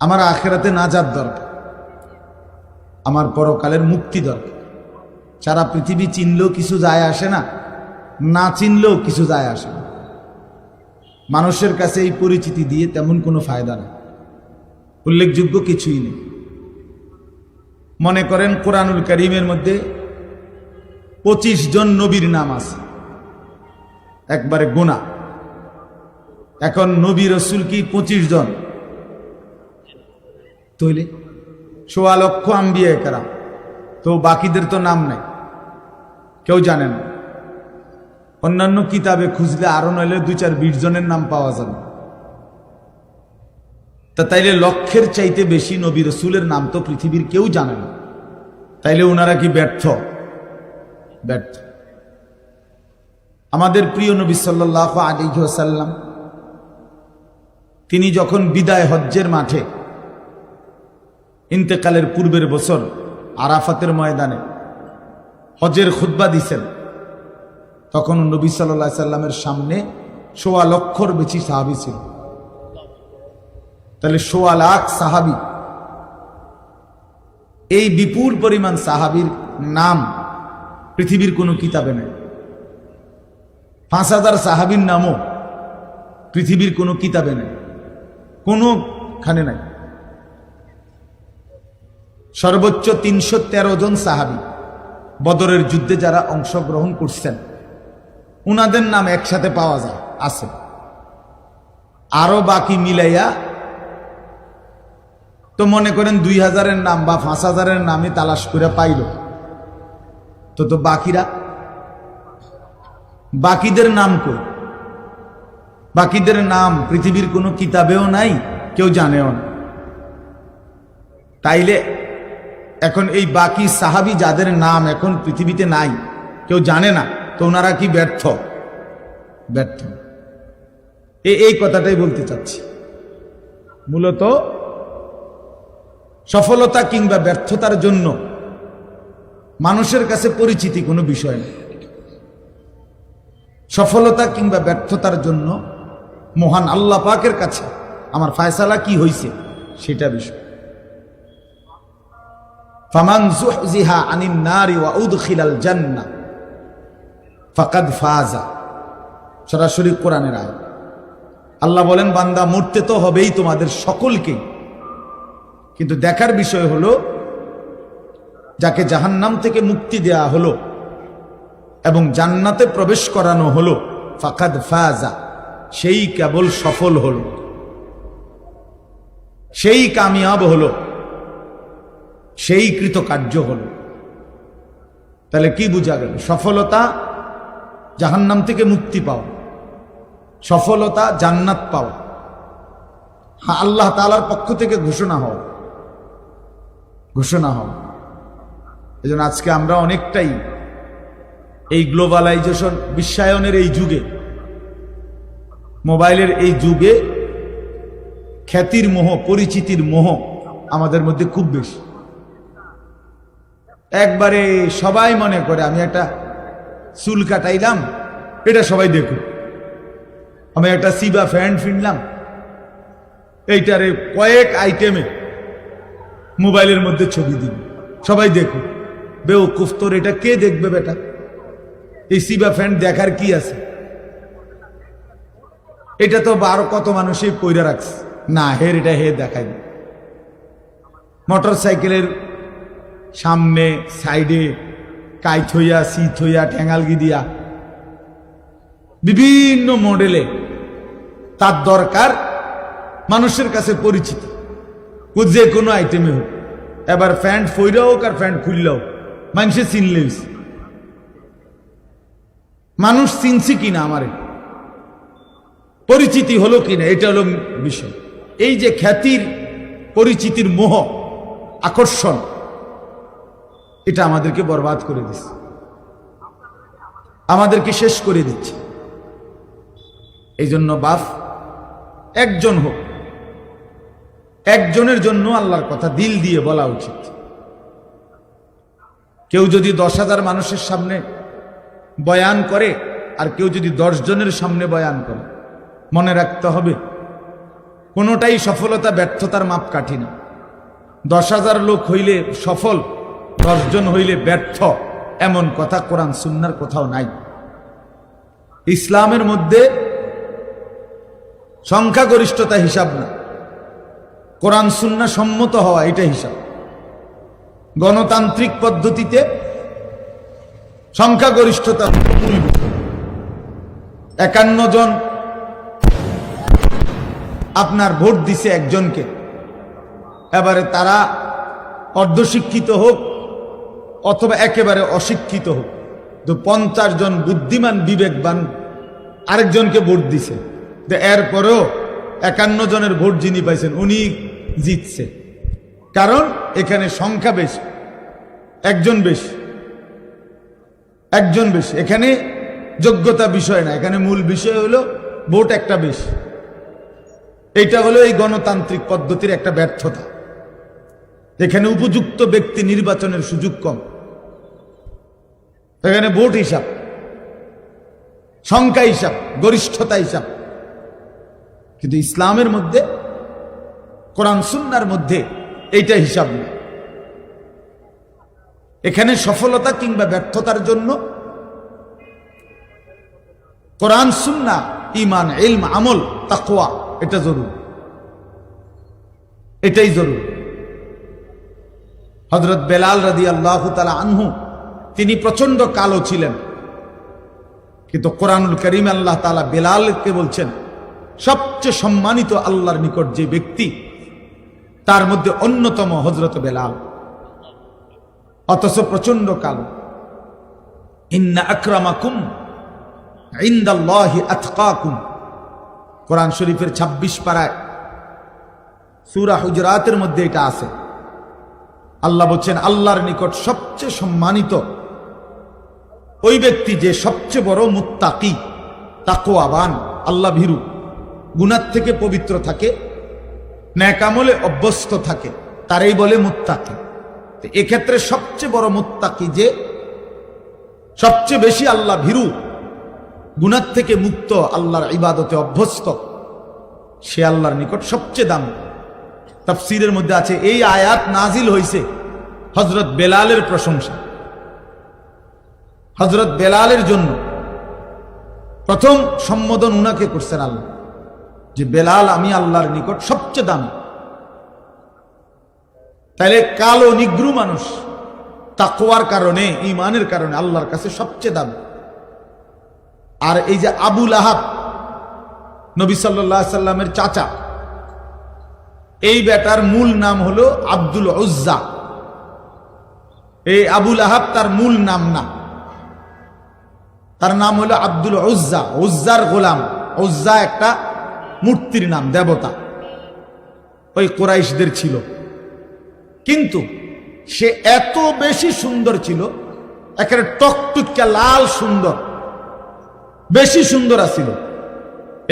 আমার আখেরাতে নাজাত দরকার, আমার পরকালের মুক্তি দরকার। সারা পৃথিবী চিনলেও কিছু যায় আসে না, না চিনলেও কিছু যায় আসে না। মানুষের কাছে এই পরিচিতি দিয়ে তেমন কোনো ফায়দা নেই, উল্লেখযোগ্য কিছুই নেই। মনে করেন কোরআনুল কারীমের মধ্যে 25 জন নবীর নাম আছে, একবারে গোনা। এখন নবী রসুল কি 25 জন? তৈলে 1.25 লক্ষ আম্বিয়া কেরাম, তো বাকিদের তো নাম নাই, কেউ জানে না। অন্যান্য কিতাবে খুঁজলে আরো নইলে 2-4-20 জনের নাম পাওয়া যাবে। তা তাইলে লক্ষের চাইতে বেশি নবী রসুলের নাম তো পৃথিবীর কেউ জানে না। তাইলে ওনারা কি ব্যর্থ? ব্যর্থ। আমাদের প্রিয় নবী সাল্লাল্লাহু আলাইহি ওয়াসাল্লাম তিনি যখন বিদায় হজ্জের মাঠে ইন্তেকালের পূর্বের বছর আরাফাতের ময়দানে হজের খুতবা দিছেন, তখন নবী সাল্লাল্লাহু আলাইহি সাল্লামের সামনে 1.25 লক্ষর বেশি সাহাবী ছিল। তাহলে 1.25 লাখ সাহাবী, এই বিপুল পরিমাণ সাহাবীর নাম পৃথিবীর কোনো কিতাবে নেই। 5000 সাহাবীর নামও পৃথিবীর কোনো কিতাবে নেই, কোনোখানে নাই। সর্বোচ্চ 313 জন সাহাবী বদরের যুদ্ধে যারা অংশগ্রহণ করছেন উনাদের নাম একসাথে পাওয়া যায়, আছে। আরো বাকি মিলাইয়া তো মনে করেন 2000-এর নাম বা 5000-এর নামে তালাশ করে পাইল, তো বাকিরা, বাকিদের নাম কই? বাকিদের নাম পৃথিবীর কোনো কিতাবেও নাই, কেউ জানেও না। তাইলে এখন এই বাকি সাহাবী যাদের নাম এখন পৃথিবীতে নাই, কেউ জানে না, তো ওনারা কি ব্যর্থ? ব্যর্থ। এই কথাটাই বলতে চাচ্ছি। মূলত সফলতা কিংবা ব্যর্থতার জন্য মানুষের কাছে পরিচিতি কোনো বিষয় নেই। সফলতা কিংবা ব্যর্থতার জন্য মহান আল্লাহ পাকের কাছে আমার ফায়সালা কি হইছে সেটা বিষয়। ফামান যুহজিহা আনিন নারি ওয়া উদখিলাল জান্নাহ ফাকাদ ফাজা, সরাসরি কোরআনের আয়াত। আল্লাহ বলেন, বান্দা মরতে তো হবেই তোমাদের সকলকে, কিন্তু দেখার বিষয় হলো যাকে জাহান্নাম থেকে মুক্তি দেয়া হলো এবং জান্নাতে প্রবেশ করানো হলো, ফাকাদ ফাজা, সেই কেবল সফল হলো, সেই কামিয়াব হলো, সেই কৃতকার্য হলো। তাহলে কি বোঝা গেল? সফলতা জাহান্নাম থেকে মুক্তি পাওয়া, সফলতা জান্নাত পাওয়া, হ্যাঁ আল্লাহ তাআলার পক্ষ থেকে ঘোষণা হওয়া। এজন্য আজকে আমরা অনেকটাই এই গ্লোবালাইজেশন, বিশ্বায়নের এই যুগে, মোবাইলের এই যুগে খ্যাতির মোহ, পরিচিতির মোহ আমাদের মধ্যে খুব বেশি। একবারে সবাই মনে করে আমি একটা চুল কাটাইলাম, এটা সবাই দেখুক। আমি একটা সিবা ফ্যান্ট কিনলাম, এইটারে কয়েক আইটেমে মোবাইলের মধ্যে ছবি দিন, সবাই দেখুক। বেওকুফ, তোর এটা কে দেখবে বেটা? এই সিবা ফ্যান্ট দেখার কি আছে? এটা তো আরো কত মানুষই পয়রা রাখছে, না হের এটা হে দেখাই। মোটর সাইকেলের সামনে সাইডে কাইত হইয়া, সিট হইয়া, ঠ্যাঙ্গালগি দিয়া বিভিন্ন মডেলে তার দরকার মানুষের কাছে পরিচিত, যে কোনো আইটেমে হোক। এবার প্যান্ট ফইরা হোক আর প্যান্ট খুললেও মানুষে চিনলে মানুষ চিনছি কিনা, আমারে পরিচিতি হলো কিনা, এটা হলো বিষয়। এই যে খ্যাতির পরিচিতির মোহ আকর্ষণ, এটা আমাদেরকে বরবাদ করে দিচ্ছে, আমাদেরকে শেষ করে দিচ্ছে। এই জন্য বাপ একজন হোক, একজনের জন্য আল্লাহর কথা দিল দিয়ে বলা উচিত। কেউ যদি 10,000 মানুষের সামনে বয়ান করে আর কেউ যদি 10 জনের সামনে বয়ান করে, মনে রাখতে হবে কোনোটাই সফলতা ব্যর্থতার মাপকাঠি না। 10,000 লোক হইলে সফল, 10 জন হইলে ব্যর্থ, এমন কথা কোরআন সুন্নাহর কোথাও নাই। ইসলামের মধ্যে সংখ্যাগরিষ্ঠতা হিসাব না, কোরআন সুন্নাহ সম্মত হওয়া এটা হিসাব। গণতান্ত্রিক পদ্ধতিতে সংখ্যাগরিষ্ঠতা 51 জন আপনার ভোট দিছে একজনকে, এবারে তারা অর্ধশিক্ষিত হোক অথবা একেবারে অশিক্ষিত হোক, তো 50 জন বুদ্ধিমান বিবেকবান আরেকজনকে ভোট দিছে, তো এরপরেও 51 জনের ভোট যিনি পাইছেন উনি জিতছে। কারণ এখানে সংখ্যা বেশি, একজন বেশি, একজন বেশি। এখানে যোগ্যতা বিষয় না, এখানে মূল বিষয় হলো ভোট একটা বেশি। এটা হলো এই গণতান্ত্রিক পদ্ধতির একটা ব্যর্থতা। এখানে উপযুক্ত ব্যক্তি নির্বাচনের সুযোগ কম, এখানে ভোট হিসাব, সংখ্যা হিসাব, গরিষ্ঠতা হিসাব। কিন্তু ইসলামের মধ্যে, কোরআন সুন্নাহর মধ্যে এইটা হিসাব না। এখানে সফলতা কিংবা ব্যর্থতার জন্য কোরআন সুন্নাহ, ঈমান, ইলম, আমল, তাকওয়া এটা জরুরি, এটাই জরুরি। হযরত বেলাল রাদিয়াল্লাহু তাআলা আনহু তিনি প্রচন্ড কালো ছিলেন, কিন্তু কোরআনুল কারীম আল্লাহ তাআলা বেলালকে বলছেন সবচেয়ে সম্মানিত আল্লাহর নিকট যে ব্যক্তি, তার মধ্যে অন্যতম হযরত বেলাল, অথচ প্রচন্ড কালো। ইন্না আকরামাকুম ইনদাল্লাহি আতকাকুম, কোরআন শরীফের 26 পারায় সূরা হুজরাতের মধ্যে এটা আছে। আল্লাহ বলছেন আল্লাহর নিকট সবচেয়ে সম্মানিত ওই ব্যক্তি যে সবচেয়ে বড় মুত্তাকি, তাকওয়াবান, আল্লাহ ভীরু, গুনাহ থেকে পবিত্র থাকে, নেক আমলে অভ্যস্ত থাকে, তারই বলে মুত্তাকি। তো এক্ষেত্রে সবচেয়ে বড় মুত্তাকি যে সবচেয়ে বেশি আল্লাহ ভীরু, গুনাহ থেকে মুক্ত, আল্লাহর ইবাদতে অভ্যস্ত, সে আল্লাহর নিকট সবচেয়ে দামি। তাফসীরের মধ্যে আছে এই আয়াত নাজিল হয়েছে হযরত বেলালের প্রশংসা, হযরত বেলালের জন্য প্রথম সম্বোধন উনাকে করছেন আল্লাহ, যে বেলাল আমি আল্লাহর নিকট সবচেয়ে দামি। তাহলে কালো নিগ্রু মানুষ তাকওয়ার কারণে, ঈমানের কারণে আল্লাহর কাছে সবচেয়ে দামি। আর এই যে আবু লাহাব, নবী সাল্লাল্লাহু আলাইহি সাল্লামের চাচা, এই বেটার মূল নাম হলো আব্দুল উজ্জা। এই আবু লাহাব তার মূল নাম না, তার নাম হলো আব্দুল উজ্জা, উজ্জার গোলাম। উজ্জা একটা মূর্তির নাম, দেবতা, ওই কুরাইশদের ছিল। কিন্তু সে এত বেশি সুন্দর ছিল, একেবারে টকটুকা লাল সুন্দর, বেশি সুন্দর আছিল।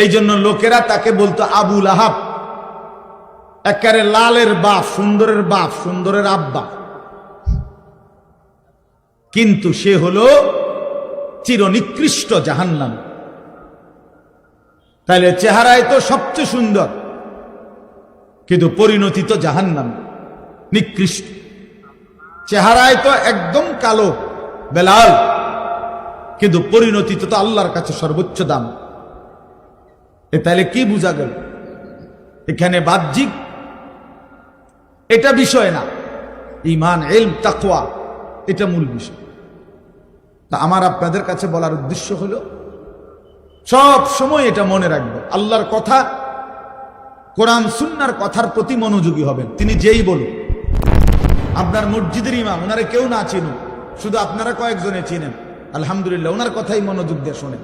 এই জন্য লোকেরা তাকে বলতো আবু লাহাব, একেবারে লালের বাপ, সুন্দরের বাপ, সুন্দরের আব্বা। কিন্তু সে হলো চিরনিকৃষ্ট জাহান্নাম। তাহলে চেহারায় তো সবচেয়ে সুন্দর, কিন্তু পরিণতি তো জাহান্নাম, নিকৃষ্ট। চেহারায় তো একদম কালো বেলাল, কিন্তু পরিণতি তো আল্লাহর কাছে সর্বোচ্চ দাম। তাহলে কি বোঝা গেল? এখানে বাহ্যিক এটা বিষয় না, ঈমান, ইলম, তাকওয়া এটা মূল বিষয়। তা আমার আপনাদের কাছে বলার উদ্দেশ্য হলো সব সময় এটা মনে রাখবেন, আল্লাহর কথা, কোরআন সুন্নাহর কথার প্রতি মনোযোগী হবেন। তিনি যেই বলুন, আপনার মসজিদের ইমাম, ওনারে কেউ না চিনুন, শুধু আপনারা কয়েকজনে চিনেন, আলহামদুলিল্লাহ, ওনার কথাই মনোযোগ দিয়ে শোনেন।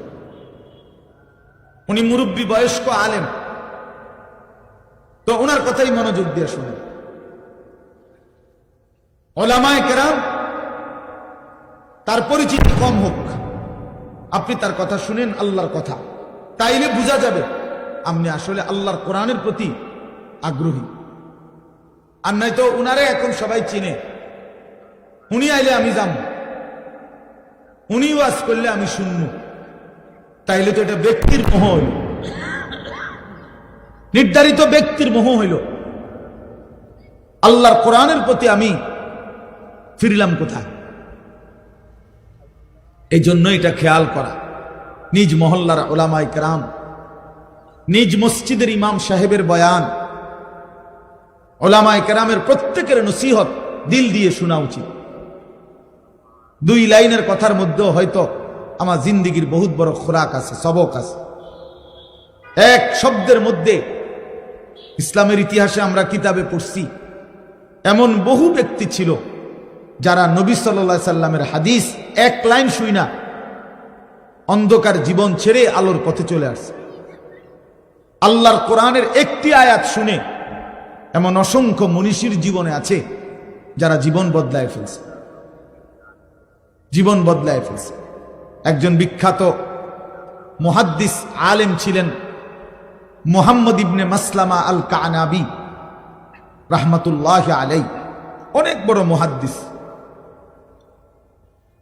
উনি মুরব্বী বয়স্ক আলেম, তো ওনার কথাই মনোযোগ দিয়ে শোনেন। ওলামায়ে কেরাম তার পরিচিতি কম হোক, আপনি তার কথা শুনেন, আল্লাহর কথা, তাইলে বোঝা যাবে আপনি আসলে আল্লাহর কোরআনের প্রতি আগ্রহী। আর নয়তো উনারে এখন সবাই চিনে, উনি আইলে আমি যাম, উনি ওয়াজ করলে আমি শুনব, তাইলে তো এটা ব্যক্তির মোহ হইল, নির্ধারিত ব্যক্তির মোহ হইল। আল্লাহর কোরআনের প্রতি আমি ফিরলাম কোথায়? এই জন্য এটা খেয়াল করা, নিজ মহল্লার উলামায়ে কেরাম, নিজ মসজিদের ইমাম সাহেবের বয়ান, উলামায়ে কেরামের প্রত্যেকের নসিহত দিল দিয়ে শোনা উচিত। 2 লাইনের কথার মধ্যেও হয়তো আমার জিন্দিগির বহুত বড় খোরাক আছে, সবক আছে। এক শব্দের মধ্যে ইসলামের ইতিহাসে আমরা কিতাবে পড়ছি, এমন বহু ব্যক্তি ছিল যারা নবী সাল্লাল্লাহু আলাইহি সাল্লামের হাদিস 1 লাইন শুই না অন্ধকার জীবন ছেড়ে আলোর পথে চলে আসছে। আল্লাহর কোরআনের একটি আয়াত শুনে এমন অসংখ্য মনীষীর জীবনে আছে যারা জীবন বদলায় ফেলছে, জীবন বদলায় ফেলছে। একজন বিখ্যাত মুহাদ্দিস আলেম ছিলেন মুহাম্মদ ইবনে মাসলামা আল কানাবি রাহমাতুল্লাহি আলাইহি, অনেক বড় মুহাদ্দিস।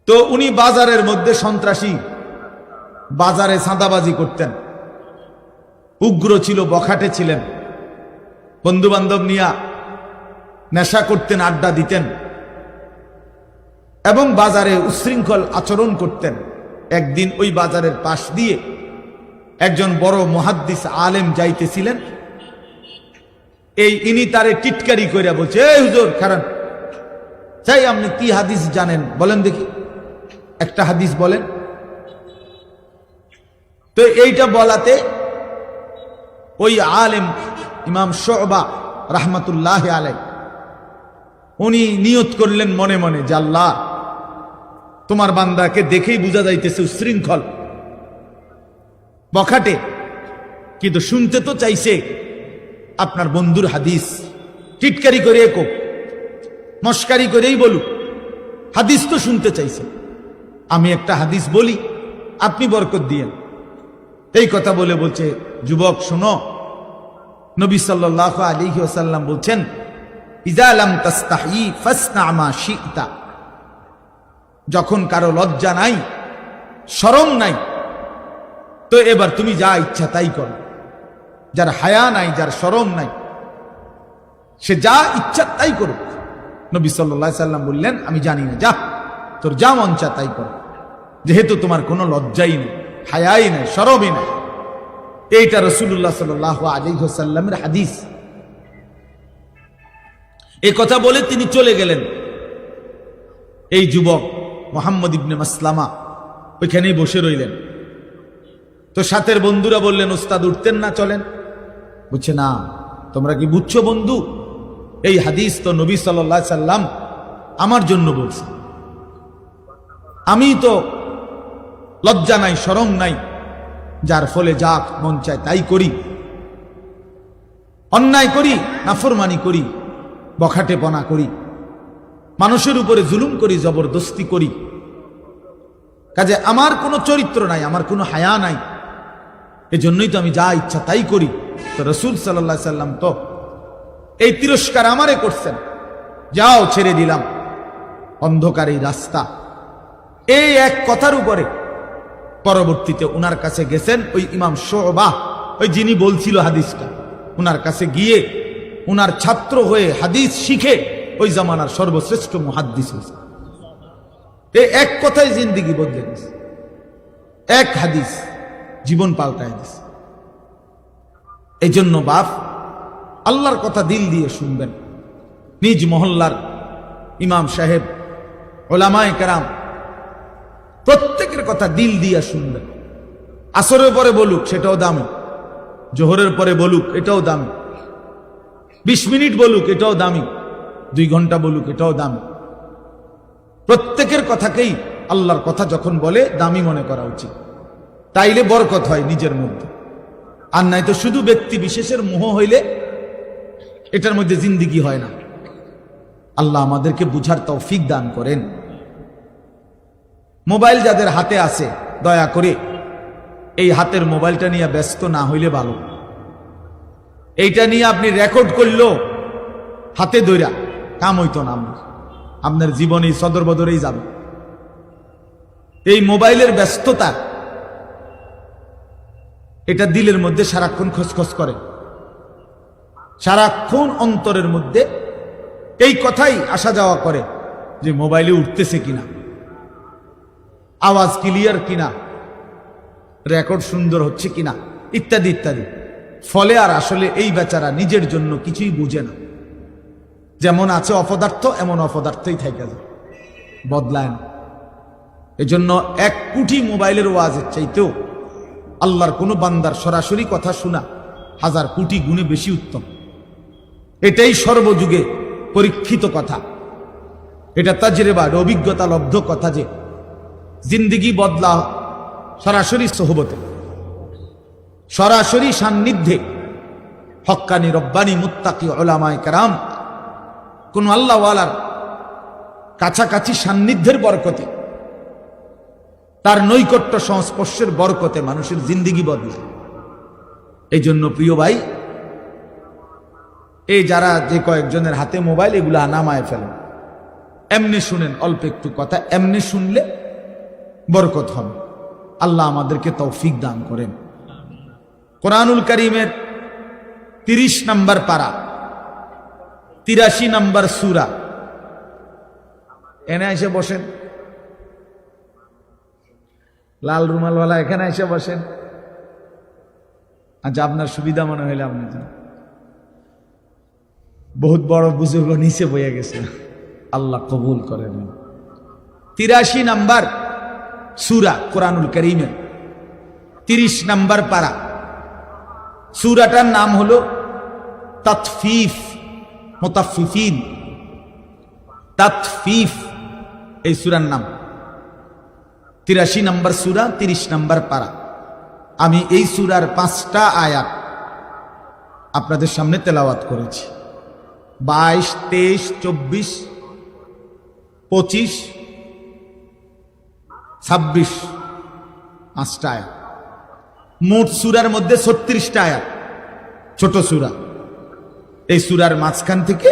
তো উনি বাজারের মধ্যে সন্ত্রাসী, বাজারে চাঁদাবাজি করতেন, উগ্র ছিল, বখাটে ছিলেন, বন্ধু বান্ধব নিয়ে নেশা করতেন, আড্ডা দিতেন এবং বাজারে উচ্ছৃঙ্খল আচরণ করতেন। একদিন ওই বাজারের পাশ দিয়ে একজন বড় মুহাদ্দিস আলেম যাইতেছিলেন, ইনি তারে টিটকারি কইরা বলছে, এই হুজুর খারান, চাই আপনি কি হাদিস জানেন বলেন দেখি, একটা হাদিস বলেন। তো এইটা বলাতে ওই আলেম ইমাম শুবা রাহমাতুল্লাহি আলাইহি উনি নিয়ত করলেন মনে মনে যে আল্লাহ, তোমার বান্দাকে দেখেই বোঝা যাইতেছে উচ্ছৃঙ্খল বখাটে, কিন্তু শুনতে তো চাইছে আপনার বন্ধুর হাদিস, টিটকারি করে কোক, মস্কারি করেই বলুক, হাদিস তো শুনতে চাইছে, আমি একটা হাদিস বলি, আপনি বরকত দিয়েন। এই কথা বলে বলছে, যুবক শোনো, নবী সাল্লাল্লাহু আলাইহি ওয়াসাল্লাম বলছেন, ইযা লাম তাস্তাহি ফাসনা মা শি'তা, যখন কারো লজ্জা নাই, শরম নাই, তো এবার তুমি যা ইচ্ছা তাই করো। যার হায়া নাই, যার শরম নাই, সে যা ইচ্ছা তাই করুক। নবী সাল্লাল্লাহু আলাইহি ওয়াসাল্লাম বললেন, আমি জানি না, যা তোর যা মন চা তাই কর, যেহেতু তোমার কোনো লজ্জাই নেই, হায়াই নাই, শরমই নাই। এইটা রাসূলুল্লাহ সাল্লাল্লাহু আলাইহি ওয়াসাল্লামের হাদিস। এই কথা বলে তিনি চলে গেলেন। এই যুবক মুহাম্মদ ইবনে মাসলামা ওইখানেই বসে রইলেন। তো সাথের বন্ধুরা বললেন, উস্তাদ উঠতেন না, চলেন। বুঝছে না, তোমরা কি বুঝছো বন্ধু, এই হাদিস তো নবী সাল্লাল্লাহু আলাইহি সাল্লাম আমার জন্য বলছে, আমি তো লজ্জা নাই, শরম নাই, যার ফলে যা মন চায় তাই করি, অন্যায় করি, নাফরমানি করি, বখাটেপনা করি, মানুষের উপরে জুলুম করি, জবরদস্তি করি, কাজে আমার কোনো চরিত্র নাই, আমার কোনো হায়া নাই, এজন্যই তো আমি যা ইচ্ছা তাই করি। তো রাসূল সাল্লাল্লাহু আলাইহি সাল্লাম তো এই তিরস্কার আমারে করছেন, যাও ছেড়ে দিলাম অন্ধকার এই রাস্তা। এই এক কথার উপরে পরবর্তীতে উনার কাছে গেছেন ওই ইমাম শুবা, ওই যিনি বলছিল হাদিসটা, উনার কাছে গিয়ে উনার ছাত্র হয়ে হাদিস শিখে ওই জামানার সর্বশ্রেষ্ঠ মুহাদ্দিস হয়েছে। এই এক কথায় জিন্দেগি বদলে গেছে, এক হাদিস জীবন পাল্টায় দিছে। এই জন্য বাপ, আল্লাহর কথা দিল দিয়ে শুনবেন, নিজ মহল্লার ইমাম সাহেব, উলামায়ে কেরাম প্রত্যেকের কথা দিল দিয়ে শুনবেন। আসরের পরে বলুক সেটাও দামি, জোহরের পরে বলুক এটাও দামি, 20 মিনিট বলুক এটাও দামি, 2 ঘন্টা বলুক এটাও দামি। প্রত্যেকের কথাকেই আল্লাহর কথা যখন বলে দামি মনে করা উচিত, তাইলে বরকত হয় নিজের মধ্যে। আর নাই তো শুধু ব্যক্তি বিশেষের মোহ হইলে এটার মধ্যে জিন্দিগি হয় না। আল্লাহ আমাদেরকে বুঝার তৌফিক দান করেন। মোবাইল যাদের হাতে আছে দয়া করে এই হাতের মোবাইলটা নিয়ে ব্যস্ত না হইলে ভালো। এইটা নিয়ে আপনি রেকর্ড করলো হাতে ধইরা কাম হইতো না, আপনার জীবনে সদর বদরেই যাবে। এই মোবাইলের ব্যস্ততা এটা দিলের মধ্যে সারাক্ষণ খসখস করে, সারাক্ষণ অন্তরের মধ্যে এই কথাই আসা যাওয়া করে যে মোবাইলে উঠতেছে কিনা, আওয়াজ ক্লিয়ার কিনা, রেকর্ড সুন্দর হচ্ছে কিনা, ইত্যাদি ইত্যাদি। ফলে আর আসলে এই বেচারা নিজের জন্য কিছুই বুঝে না। যেমন আছে অপদার্থ এমন অপদার্থই থেকে যায়, বদলায় না। এজন্য 1 কোটি মোবাইলের ওয়াজের চাইতেও আল্লাহর কোনো বান্দার সরাসরি কথা শোনা 1000 কোটি গুণে বেশি উত্তম। এটাই সর্বযুগে পরীক্ষিত কথা, এটা তাজরিবা অভিজ্ঞতা লব্ধ কথা যে জিন্দিগি বদলা সরাসরি সোহবতে, সরাসরি সান্নিধ্যে হক্কানি রব্বানি মুত্তাকি উলামায়ে কেরাম কোন আল্লাহওয়ালার কাছাকাছি সান্নিধ্যের বরকতে, তার নৈকট্য সংস্পর্শের বরকতে মানুষের জিন্দিগি বদলায়। এই জন্য প্রিয় ভাই, এই যারা যে কয়েকজনের হাতে মোবাইল, এগুলো নামায় ফেলেন, এমনি শুনেন অল্প একটু কথা, এমনি শুনলে বরকত হবে। আল্লাহ আমাদেরকে তৌফিক দান করেন। কোরআনুল কারীমের 30 নম্বর পারা 83 নম্বর সূরা, এনে এসে বসেন, লাল রুমালওয়ালা এখানে এসে বসেন। আচ্ছা, আপনার সুবিধা মনে হইলে আপনি যান। বহুত বড় বুজুর্গ নিচে বইয়া গেছে, আল্লাহ কবুল করেন। 83 নম্বর সূরা কোরআনুল কারীমের 30 নম্বর পারা। সূরাটার নাম হলো তাতফিফ, মুতাফফিফিন, তাতফিফ এই সূরার নাম। 83 নম্বর সূরা, 30 নম্বর পারা। আমি এই সূরার 5টা আয়াত আপনাদের সামনে তেলাওয়াত করেছি। 22, 23, 24, 25, 26, 5টা আয়াত। মোট সূরার মধ্যে 36টা আয়াত, ছোট সূরা। এই সূরার মাঝখান থেকে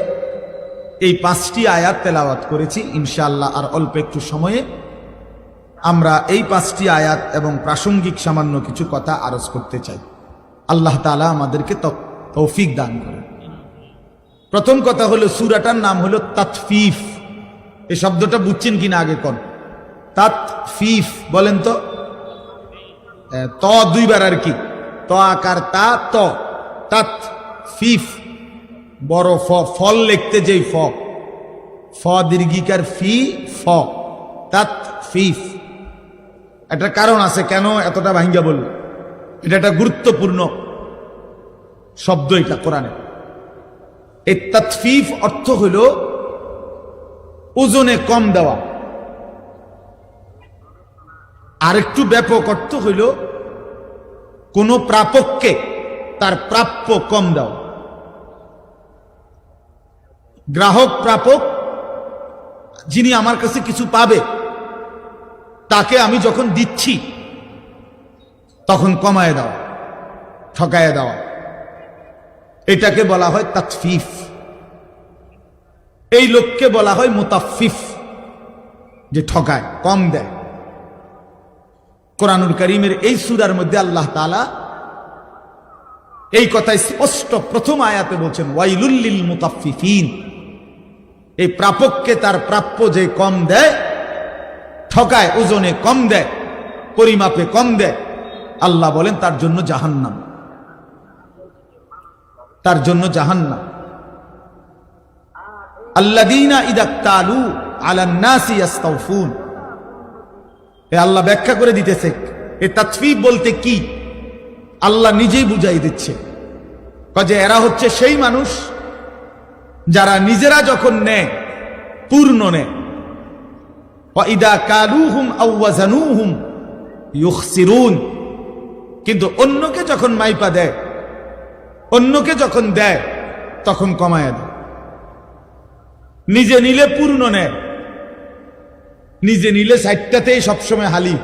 এই 5টি আয়াত তেলাওয়াত করেছি। ইনশাআল্লাহ আর অল্প একটু সময়ে আমরা এই 5টি আয়াত এবং প্রাসঙ্গিক সামান্য কিছু কথা আরজ করতে চাই। আল্লাহ তাআলা আমাদেরকে তৌফিক দান করেন। প্রথম কথা হলো, সূরাটার নাম হলো তাতফিফ। এই শব্দটা বুঝছেন কিনা আগে কোন? তাতফিফ বলেন তো। ত 2 বার আর কি, ত আকার তা, ত, তাতফিফ। বড় ফ, ফল লিখতে যেই ফ, ফ দীর্ঘিকার ফি, ফ, তাতফিফ। এটার কারণ আছে কেন এতটা ভাঙ্গা বলল, এটা একটা গুরুত্বপূর্ণ শব্দ এটা কোরআনে। এই তাতফিফ অর্থ হইল ওজনে কম দেওয়া। আরেকটু ব্যাপক অর্থ হইল কোন প্রাপককে তার প্রাপ্য কম দেওয়া। গ্রাহক প্রাপক, যিনি আমার কাছে কিছু পাবে, তাকে আমি যখন দিচ্ছি তখন কমায় দেওয়া, ঠকায় দেওয়া, এটাকে বলা হয় তাতফিফ। এই লোককে বলা হয় মুতাফফিফ, যে ঠকায়, কম দেয়। কোরআনুল কারীমের এই সূরার মধ্যে আল্লাহ তাআলা এই কথা স্পষ্ট প্রথম আয়াতে বলছেন, ওয়াইলুল লিল মুতাফফিফিন। এই প্রাপককে তার প্রাপ্য যে কম দেয়, ঠকায়, ওজনে কম দেয়, পরিমাপে কম দেয়, আল্লাহ বলেন তার জন্য জাহান্নাম, তার জন্য জাহান্নাম। আল্লাযীনা ইযা তালু আলান নাসি ইস্তাওফুন। এ আল্লাহ ব্যাখ্যা করে দিতেছে এ তাতফিফ বলতে কি, আল্লাহ নিজেই বুঝাই দিচ্ছে। যে এরা হচ্ছে সেই মানুষ যারা নিজেরা যখন নেয় পূর্ণ নেয়, ওয়াইদা কালুহুম আও ওয়াজানুহুম ইউখসিরুন। কিন্তু অন্যকে যখন মাইপা দেয়, অন্যকে যখন দেয় তখন কমায়া দেয়। নিজে নিলে পূর্ণ নেয়, নিজে নিলে 60টাতেই সবসময় হালি,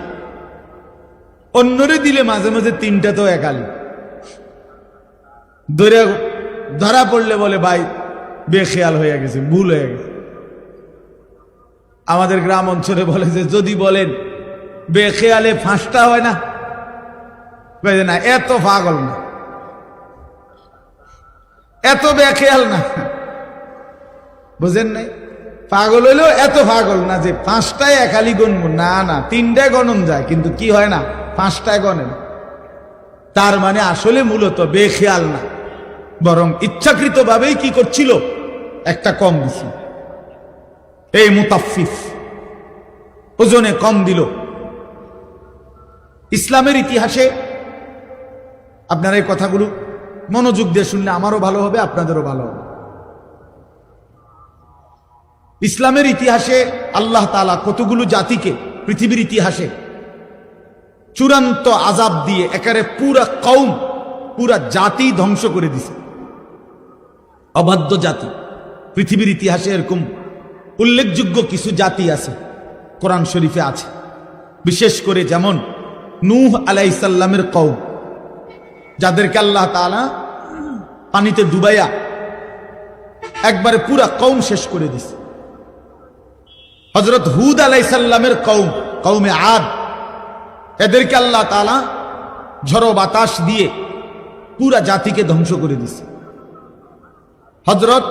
অন্যরে দিলে মাঝে মাঝে 3টাতেও একালি। ধরা পড়লে বলে ভাই বেখেয়াল হয়ে গেছে, ভুল হয়ে গেছে। আমাদের গ্রাম অঞ্চলে বলে যে যদি বলেন বেখেয়ালে 5টা হয় না, না এত পাগল না, এত বেখেয়াল না, বুঝেন নাই? পাগল হইলেও এত পাগল না যে 5টায় একালি গণব, না না 3টায় গণন যায়, কিন্তু কি হয় না 5টায় গণেন। তার মানে আসলে মূলত বেখেয়াল না, বরং ইচ্ছাকৃত ভাবেই কি করছিল, একটা কম দিছিল। এই মুতাফফিফ ওজনে কম দিল। ইসলামের ইতিহাসে আপনারা এই কথাগুলো মনোযোগ দিয়ে শুনলে আমারও ভালো হবে, আপনাদেরও ভালো হবে। ইসলামের ইতিহাসে আল্লাহ তাআলা কতগুলো জাতিকে পৃথিবীর ইতিহাসে চূড়ান্ত আযাব দিয়ে একেবারে পুরা কওম, পুরা জাতি ধ্বংস করে দিছে। অবাধ্য জাতি পৃথিবীর ইতিহাসে এরকম উল্লেখযোগ্য কিছু জাতি আছে, কোরআন শরীফে আছে। বিশেষ করে যেমন নূহ আলাইহিস সালামের কওম, যাদেরকে আল্লাহ তাআলা পানিতে ডুবাইয়া একবারে পুরা কওম শেষ করে দিছে। হযরত হুদ আলাইহিস সালামের কওম, কওমে আদ, এদেরকে আল্লাহ তাআলা ঝড়ো বাতাস দিয়ে পুরা জাতিকে ধ্বংস করে দিছে। হযরত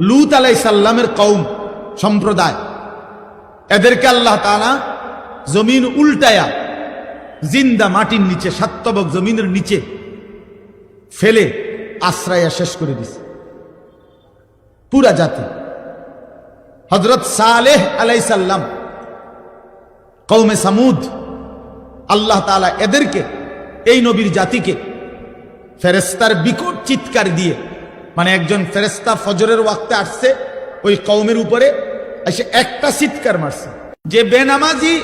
লূত আলাইহিস সালামের কওম, সম্প্রদায়, এদেরকে আল্লাহ তাআলা জমিন উল্টায়া জিন্দা মাটির নিচে, সাতবক জমিনের নিচে ফেলে আশ্রয়া শেষ করে দিছে পুরা জাতি। হযরত সালেহ আলাইহিস সালাম কওমে সামুদ, আল্লাহ তাআলা এদেরকে, এই নবীর জাতিকে ফেরেশতার বিকট চিৎকার দিয়ে, মানে একজন ফেরেশতা ফজরের ওয়াক্তে আসছে ওই কওমের উপরে, এসে একটা চিৎকার মারছে। যে বেনামাজি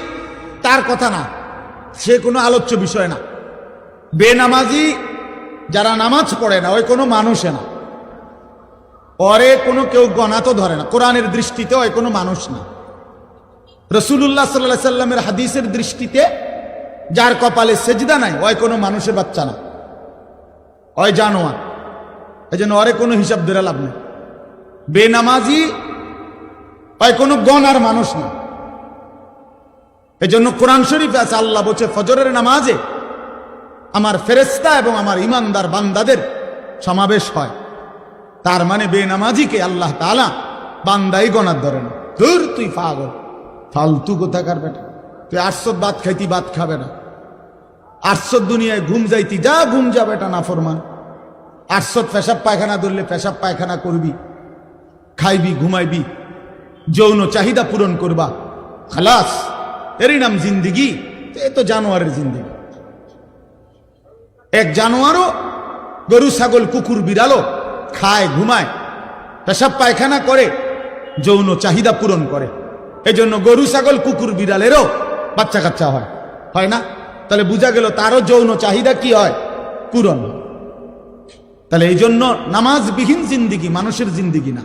তার কথা না, সে কোনো আলোচ্য বিষয় না। বেনামাজি যারা নামাজ পড়ে না, ওই কোনো মানুষে না, ওরে কোনো কেউ গণাতো ধরে না, কোরআনের দৃষ্টিতে ওই কোনো মানুষ না। রাসূলুল্লাহ সাল্লাল্লাহু আলাইহি সাল্লামের হাদিসের দৃষ্টিতে যার কপালে সেজদা নাই, ওই কোনো মানুষের বাচ্চা না, ওই জানোয়ার। এই জন্য ওরে কোনো হিসাব ধরে লাভ নেই। বেনামাজি ওই কোনো গণার মানুষ না। এই জন্য কোরআন শরীফে আছে, আল্লাহ বলছে ফজরের নামাজে আমার ফেরেশতা এবং আমার ইমানদার বান্দাদের সমাবেশ হয়। তার মানে বেনামাজিকে আল্লাহ তাআলা বান্দাই গণার ধরে না। ধুর তুই পাগল, ফালতু কোথাকার বেটা, তুই 800 ভাত খাইতি, ভাত খাবে না। 800 দুনিয়ায় ঘুম যাইতি, যা ঘুম যা বেটা নাফরমান। 800 পেশাব পায়খানা ধরলে পেশাব পায়খানা করবি, খাইবি, ঘুমাইবি, যৌন চাহিদা পূরণ করবা, খালাস, এরই নাম জিন্দিগি। এ তো জানোয়ারের জিন্দিগি। এক জানোয়ারও গরু ছাগল কুকুর বিড়ালও খায়, ঘুমায়, পেশাব পায়খানা করে, যৌন চাহিদা পূরণ করে। এই জন্য গরু ছাগল কুকুর বিড়ালেরও বাচ্চা কাচ্চা হয়, হয় না? তাহলে বোঝা গেল তারও যৌন চাহিদা কি হয়, পূরণ। তাহলে এই জন্য নামাজবিহীন জিন্দিগি মানুষের জিন্দিগি না,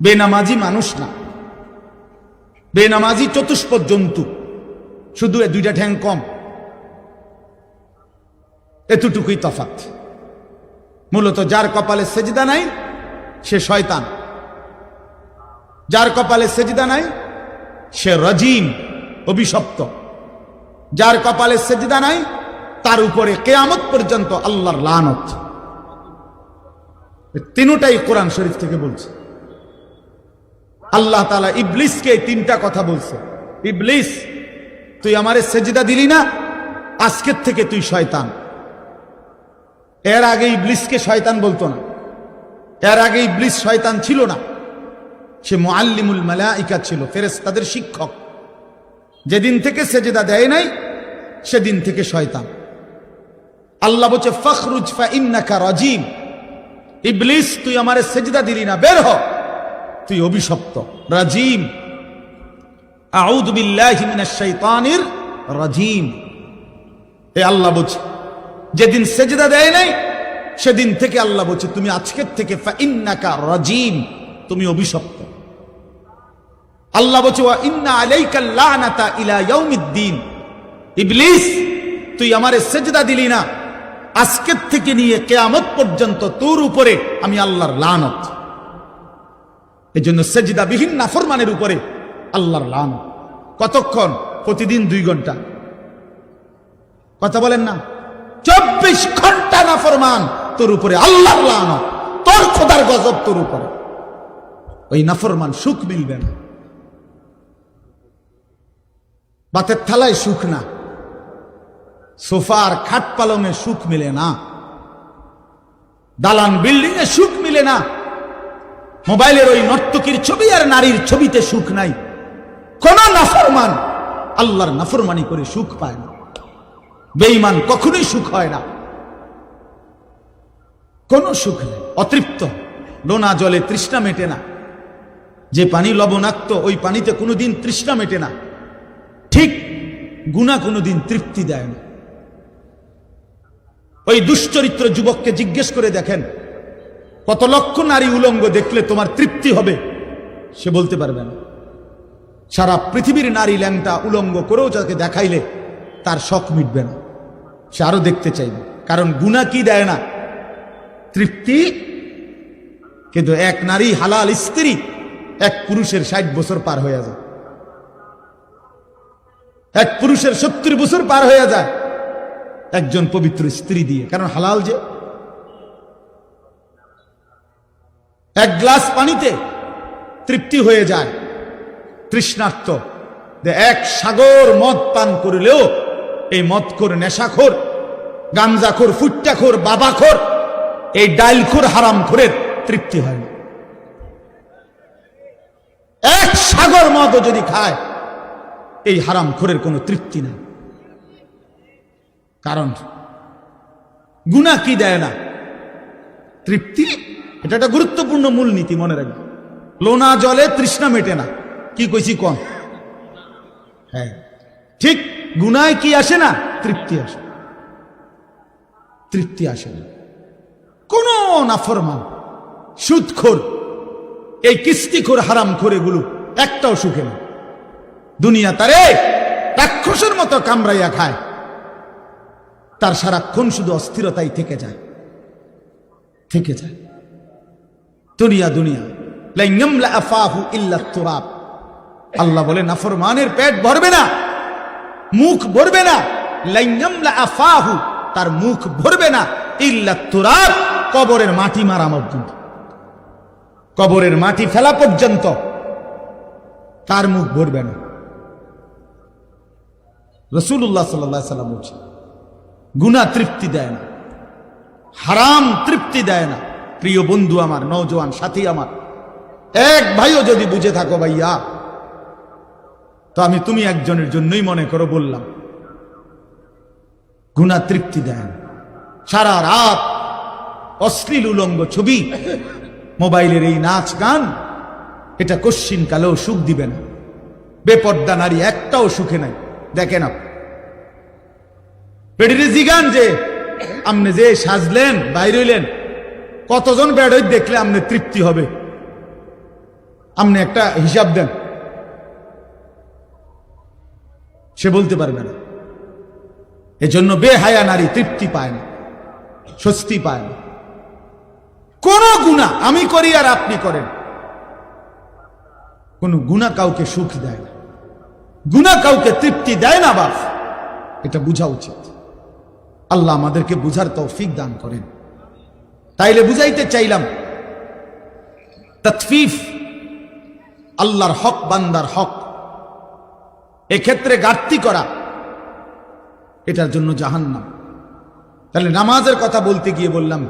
বেনামাজি মানুষ না। বেনামাজি চতুষ্পদ জন্তু, শুধু এ 2টা ঠ্যাং কম, এতটুকুই তফাৎ। মূলত যার কপালে সেজদা নাই সে শয়তান, যার কপালে সেজদা নাই সে রাজিম, অভিশপ্ত। যার কপালে সেজদা নাই তার উপরে কিয়ামত পর্যন্ত আল্লাহর লানত। তিনটাই কোরআন শরীফ থেকে বলছে। আল্লাহ তাআলা ইবলিসকে 3টা কথা বলছে। ইবলিস, তুই আমারে সেজদা দিলি না, আজকের থেকে তুই শয়তান। এর আগে ইবলিসকে শয়তান বলতো না, এর আগে ইবলিস শয়তান ছিল না, সে মুআল্লিমুল মালাইকা ছিল, ফেরেশতাদের শিক্ষক। যেদিন থেকে সেজদা দেয় নাই সেদিন থেকে শয়তান। আল্লাহ বলছে ফখরুজ ফা ইন্নাকা রাজিম, ইবলিস তুই আমারে সেজদা দিলি না, বের হ, তুই অভিশপ্ত, রাজিম। আউযু বিল্লাহি মিনাশ শাইতানির রাজিম। এ আল্লাহ বলছে, যেদিন সেজদা দেয় নাই সেদিন থেকে আল্লাহ বলছে তুমি আজকের থেকে ফাইন্নাকা রাজিম, তুমি অভিশপ্ত। আল্লাহ বলছে ওয়া ইন্না আলাইকাল লানাতা ইলা ইয়াউমিদ্দিন, ইবলিস তুই আমারে সেজদা দিলি না, আজকের থেকে নিয়ে কিয়ামত পর্যন্ত তোর উপরে আমি আল্লাহর লানত। এজন্য সেজদা বিহীন নাফরমানের উপরে আল্লাহর লানত। কতক্ষণ? প্রতিদিন 2 ঘন্টা। কথা বলেন না? 24 ঘন্টা নাফরমান, তোর উপরে আল্লাহর লানত, তোর খোদার গজব তোর উপরে। ওই নাফরমান সুখ মিলবে না, বাতের থালায় সুখ না, সোফার খাট পালঙে সুখ মিলে না, দালান বিল্ডিং এ সুখ মিলে না, মোবাইলের ওই নর্তকীর ছবি আর নারীর ছবিতে সুখ নাই। কোন নাফরমান আল্লাহর নাফরমানি করে সুখ পায় না। বেঈমান কখনোই সুখ হয় না, কোন সুখ নেই। অতৃপ্ত, লোনা জলে তৃষ্ণা মেটে না। যে পানি লবণাক্ত ওই পানিতে কোনোদিন তৃষ্ণা মেটে না। ঠিক গুনাহ কোনোদিন তৃপ্তি দেয় না। ওই দুশ্চরিত্র যুবককে জিজ্ঞেস করে দেখেন, কত লক্ষ নারী উলঙ্গ দেখলে তোমার তৃপ্তি হবে? সে বলতে পারবে না। সারা পৃথিবীর নারী ল্যাংটা উলঙ্গ করেও যাকে দেখাইলে তার শখ মিটবে না, সে আরো দেখতে চাইবে। কারণ গুনাহ কি দেয় না? তৃপ্তি। কিন্তু এক নারী হালাল স্ত্রী এক পুরুষের 60 বছর পার হয়ে যায়, এক পুরুষের 70 বছর পার হয়ে যায় একজন পবিত্র স্ত্রী দিয়ে। কারণ হালাল যে। এক গ্লাস পানিতে তৃপ্তি হয়ে যায় তৃষ্ণার্ত। এক সাগর মদ পান করলেও এই মদখোর, নেশাখোর, গাঞ্জাখোর, ফুট্টাখোর, বাবাখোর, এই ডাইলখোর, হারামখোরের তৃপ্তি হয় না। এক সাগর মদও যদি খায় এই হারামখোরের কোনো তৃপ্তি নেই। কারণ গুনাহ কি দেয় না? তৃপ্তি। এটা একটা গুরুত্বপূর্ণ মূলনীতি, মনে রাখবে। লোনা জলে তৃষ্ণা মেটে না। কি কইছি কোন? হ্যাঁ ঠিক। গুনায় কি আসে না? তৃপ্তি আসে। তৃপ্তি আসে না। কোন নাফরমান, সুদখোর, এই কিস্তিখোর, হারামখোর, এগুলো একটাও সুখে না। দুনিয়া তারে রাক্ষসের মতো কামড়াইয়া খায়, তার সারাক্ষণ শুধু অস্থিরতাই থেকে যায়, থেকে যায়। দুনিয়া দুনিয়া লাইয়ামলা আফাহু ইল্লা তুরাব। আল্লাহ বলে নাফরমানের পেট ভরবে না, মুখ ভরবে না। লাইয়ামলা আফাহু, তার মুখ ভরবে না, ইল্লা তুরাব, কবরের মাটি মারা পর্যন্ত, কবরের মাটি ফেলা পর্যন্ত তার মুখ ভরবে না। রাসূলুল্লাহ সাল্লাল্লাহু আলাইহি ওয়াসাল্লাম বলছেন, গুনাহ তৃপ্তি দেয় না, হারাম তৃপ্তি দেয় না। প্রিয় বন্ধু আমার, নওজোয়ান সাথী আমার, এক ভাইও যদি বুঝে থাকো ভাইয়া, তো আমি তুমি একজনের জন্যই মনে করো বললাম। গুনাহ তৃপ্তি দেয় না। সারা রাত অশ্লীল উলঙ্গ ছবি, মোবাইলের এই নাচ গান, এটা কশ্চিন কালেও সুখ দিবে না। বেপর্দা নারী একটাও সুখে নাই। দেখেন পেডিরে জিগান যে আপনি যে সাজলেন বাইর হইলেন, কতজন বেড়ই দেখলে আপনি তৃপ্তি হবে? আপনি একটা হিসাব দেন, সে বলতে পারবে না। এজন্য বেহায়া নারী তৃপ্তি পায় না, স্বস্তি পায় না। কোন গুনাহ আমি করি আর আপনি করেন, কোন গুনাহ কাউকে সুখ দেয় না, গুনাহ কাউকে তৃপ্তি দেয় না। বাপ, এটা বুঝা উচিত। আল্লাহ আমাদেরকে বুঝার তৌফিক দান করেন। তাইলে বুঝাইতে চাইলাম, তাতফিফ, আল্লাহর হক, বান্দার হক, এক্ষেত্রে ঘাটতি করা, এটার জন্য জাহান্নাম। তাহলে নামাজের কথা বলতে গিয়ে বললাম,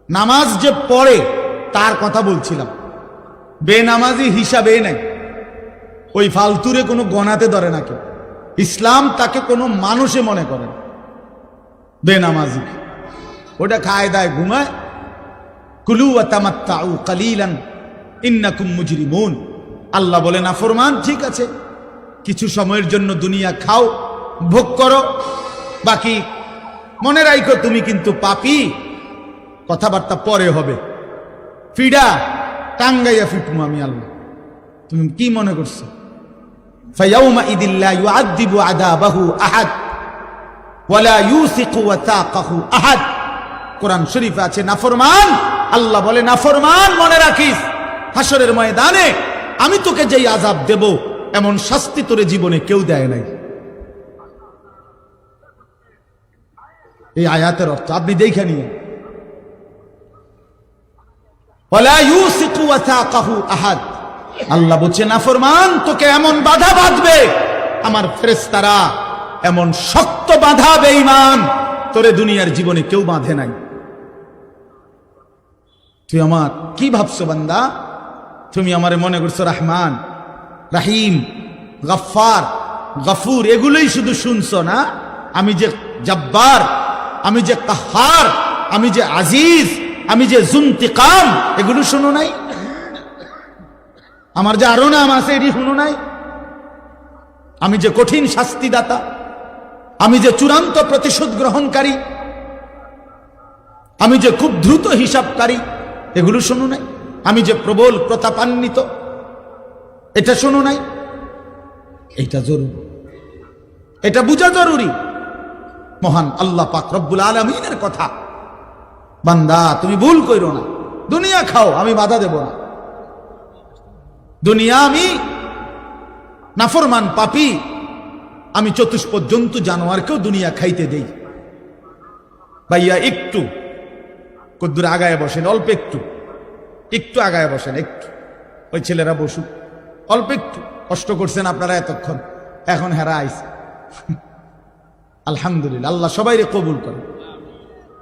নামাজ যে পড়ে তার কথা বলছিলাম। বেনামাজি হিসাবে নাই, ওই ফালতুরে কোনো গণাতে ধরে না কেউ। ইসলাম তাকে কোনো মানুষে মনে করে না। বেনামাজি ওটা খায় দায় ঘুমায়। কুলু ওয়া তামাত্তাউ কালিলান ইন্নাকুম মুজরিমুন। আল্লাহ বলে নাফরমান, ঠিক আছে, কিছু সময়ের জন্য দুনিয়া খাও, ভোগ করো, বাকি মনে রাখো তুমি কিন্তু পাপী, কথাবার্তা পরে হবে, ফিডা টাঙ্গাইয়া ফিটমু আমি আল্লাহ। তুমি কি মনে করছো? ফায়াউমা ইদিল্লা ইউআযিবু আযাবাহু আহাদ ওয়ালা ইউসিকু ওয়াসাকাহু আহাদ। কোরআন শরীফে আছে নাফরমান, আল্লাহ বলে নাফরমান মনে রাখিস, হাসরের ময়দানে আমি তোকে যেই আযাব দেব এমন শাস্তি তোরে জীবনে কেউ দেয় নাই। এই আয়াতের অর্থ আপনি দেখে নিন, ওয়ালা ইউসিকু ওয়াসাকাহু আহাদ। আল্লাহ বলছে নাফরমান তোকে এমন বাধা বাঁধবে, আমার ফেরেশতারা এমন শক্ত বাধা বেঈমান তোরে দুনিয়ার জীবনে কেউ বাঁধে নাই। তুই আমার কি ভাবছো বান্দা? তুমি আমারে মনে করছো রহমান, রাহিম, গফফার, গফুর, এগুলোই শুধু শুনছো না? আমি যে জব্বার, আমি যে কাহার, আমি যে আজিজ, আমি যে জুনতিকাম, এগুলো শুনো নাই? আমার যে আরো নাম আছে এটি শুনো নাই? আমি যে কঠিন শাস্তিদাতা, আমি যে চূড়ান্ত প্রতিশোধ গ্রহণকারী, আমি যে খুব দ্রুত হিসাবকারী, এগুলো শোনো নাই? আমি যে প্রবল প্রতাপান্বিত, এটা শোনো নাই? এটা জরুরি, এটা বুঝা জরুরি। মহান আল্লাহ পাক রব্বুল আলামিনের কথা। বান্দা তুমি ভুল কইরো না, দুনিয়া খাও, আমি বাধা দেব না। দুনিয়া আমি নাফরমান পাপী, আমি চতুষ্পদ জন্তু জানোয়ারকেও দুনিয়া খাইতে দেই। ভাইয়া একটু কদ্দুর আগায় বসেন, অল্প একটু, একটু আগায় বসেন, একটু ওই ছেলেরা বসুক, অল্প একটু কষ্ট করছেন আপনারা এতক্ষণ, এখন হেরা আইছে। আলহামদুলিল্লাহ, আল্লাহ সবাইরে কবুল করে।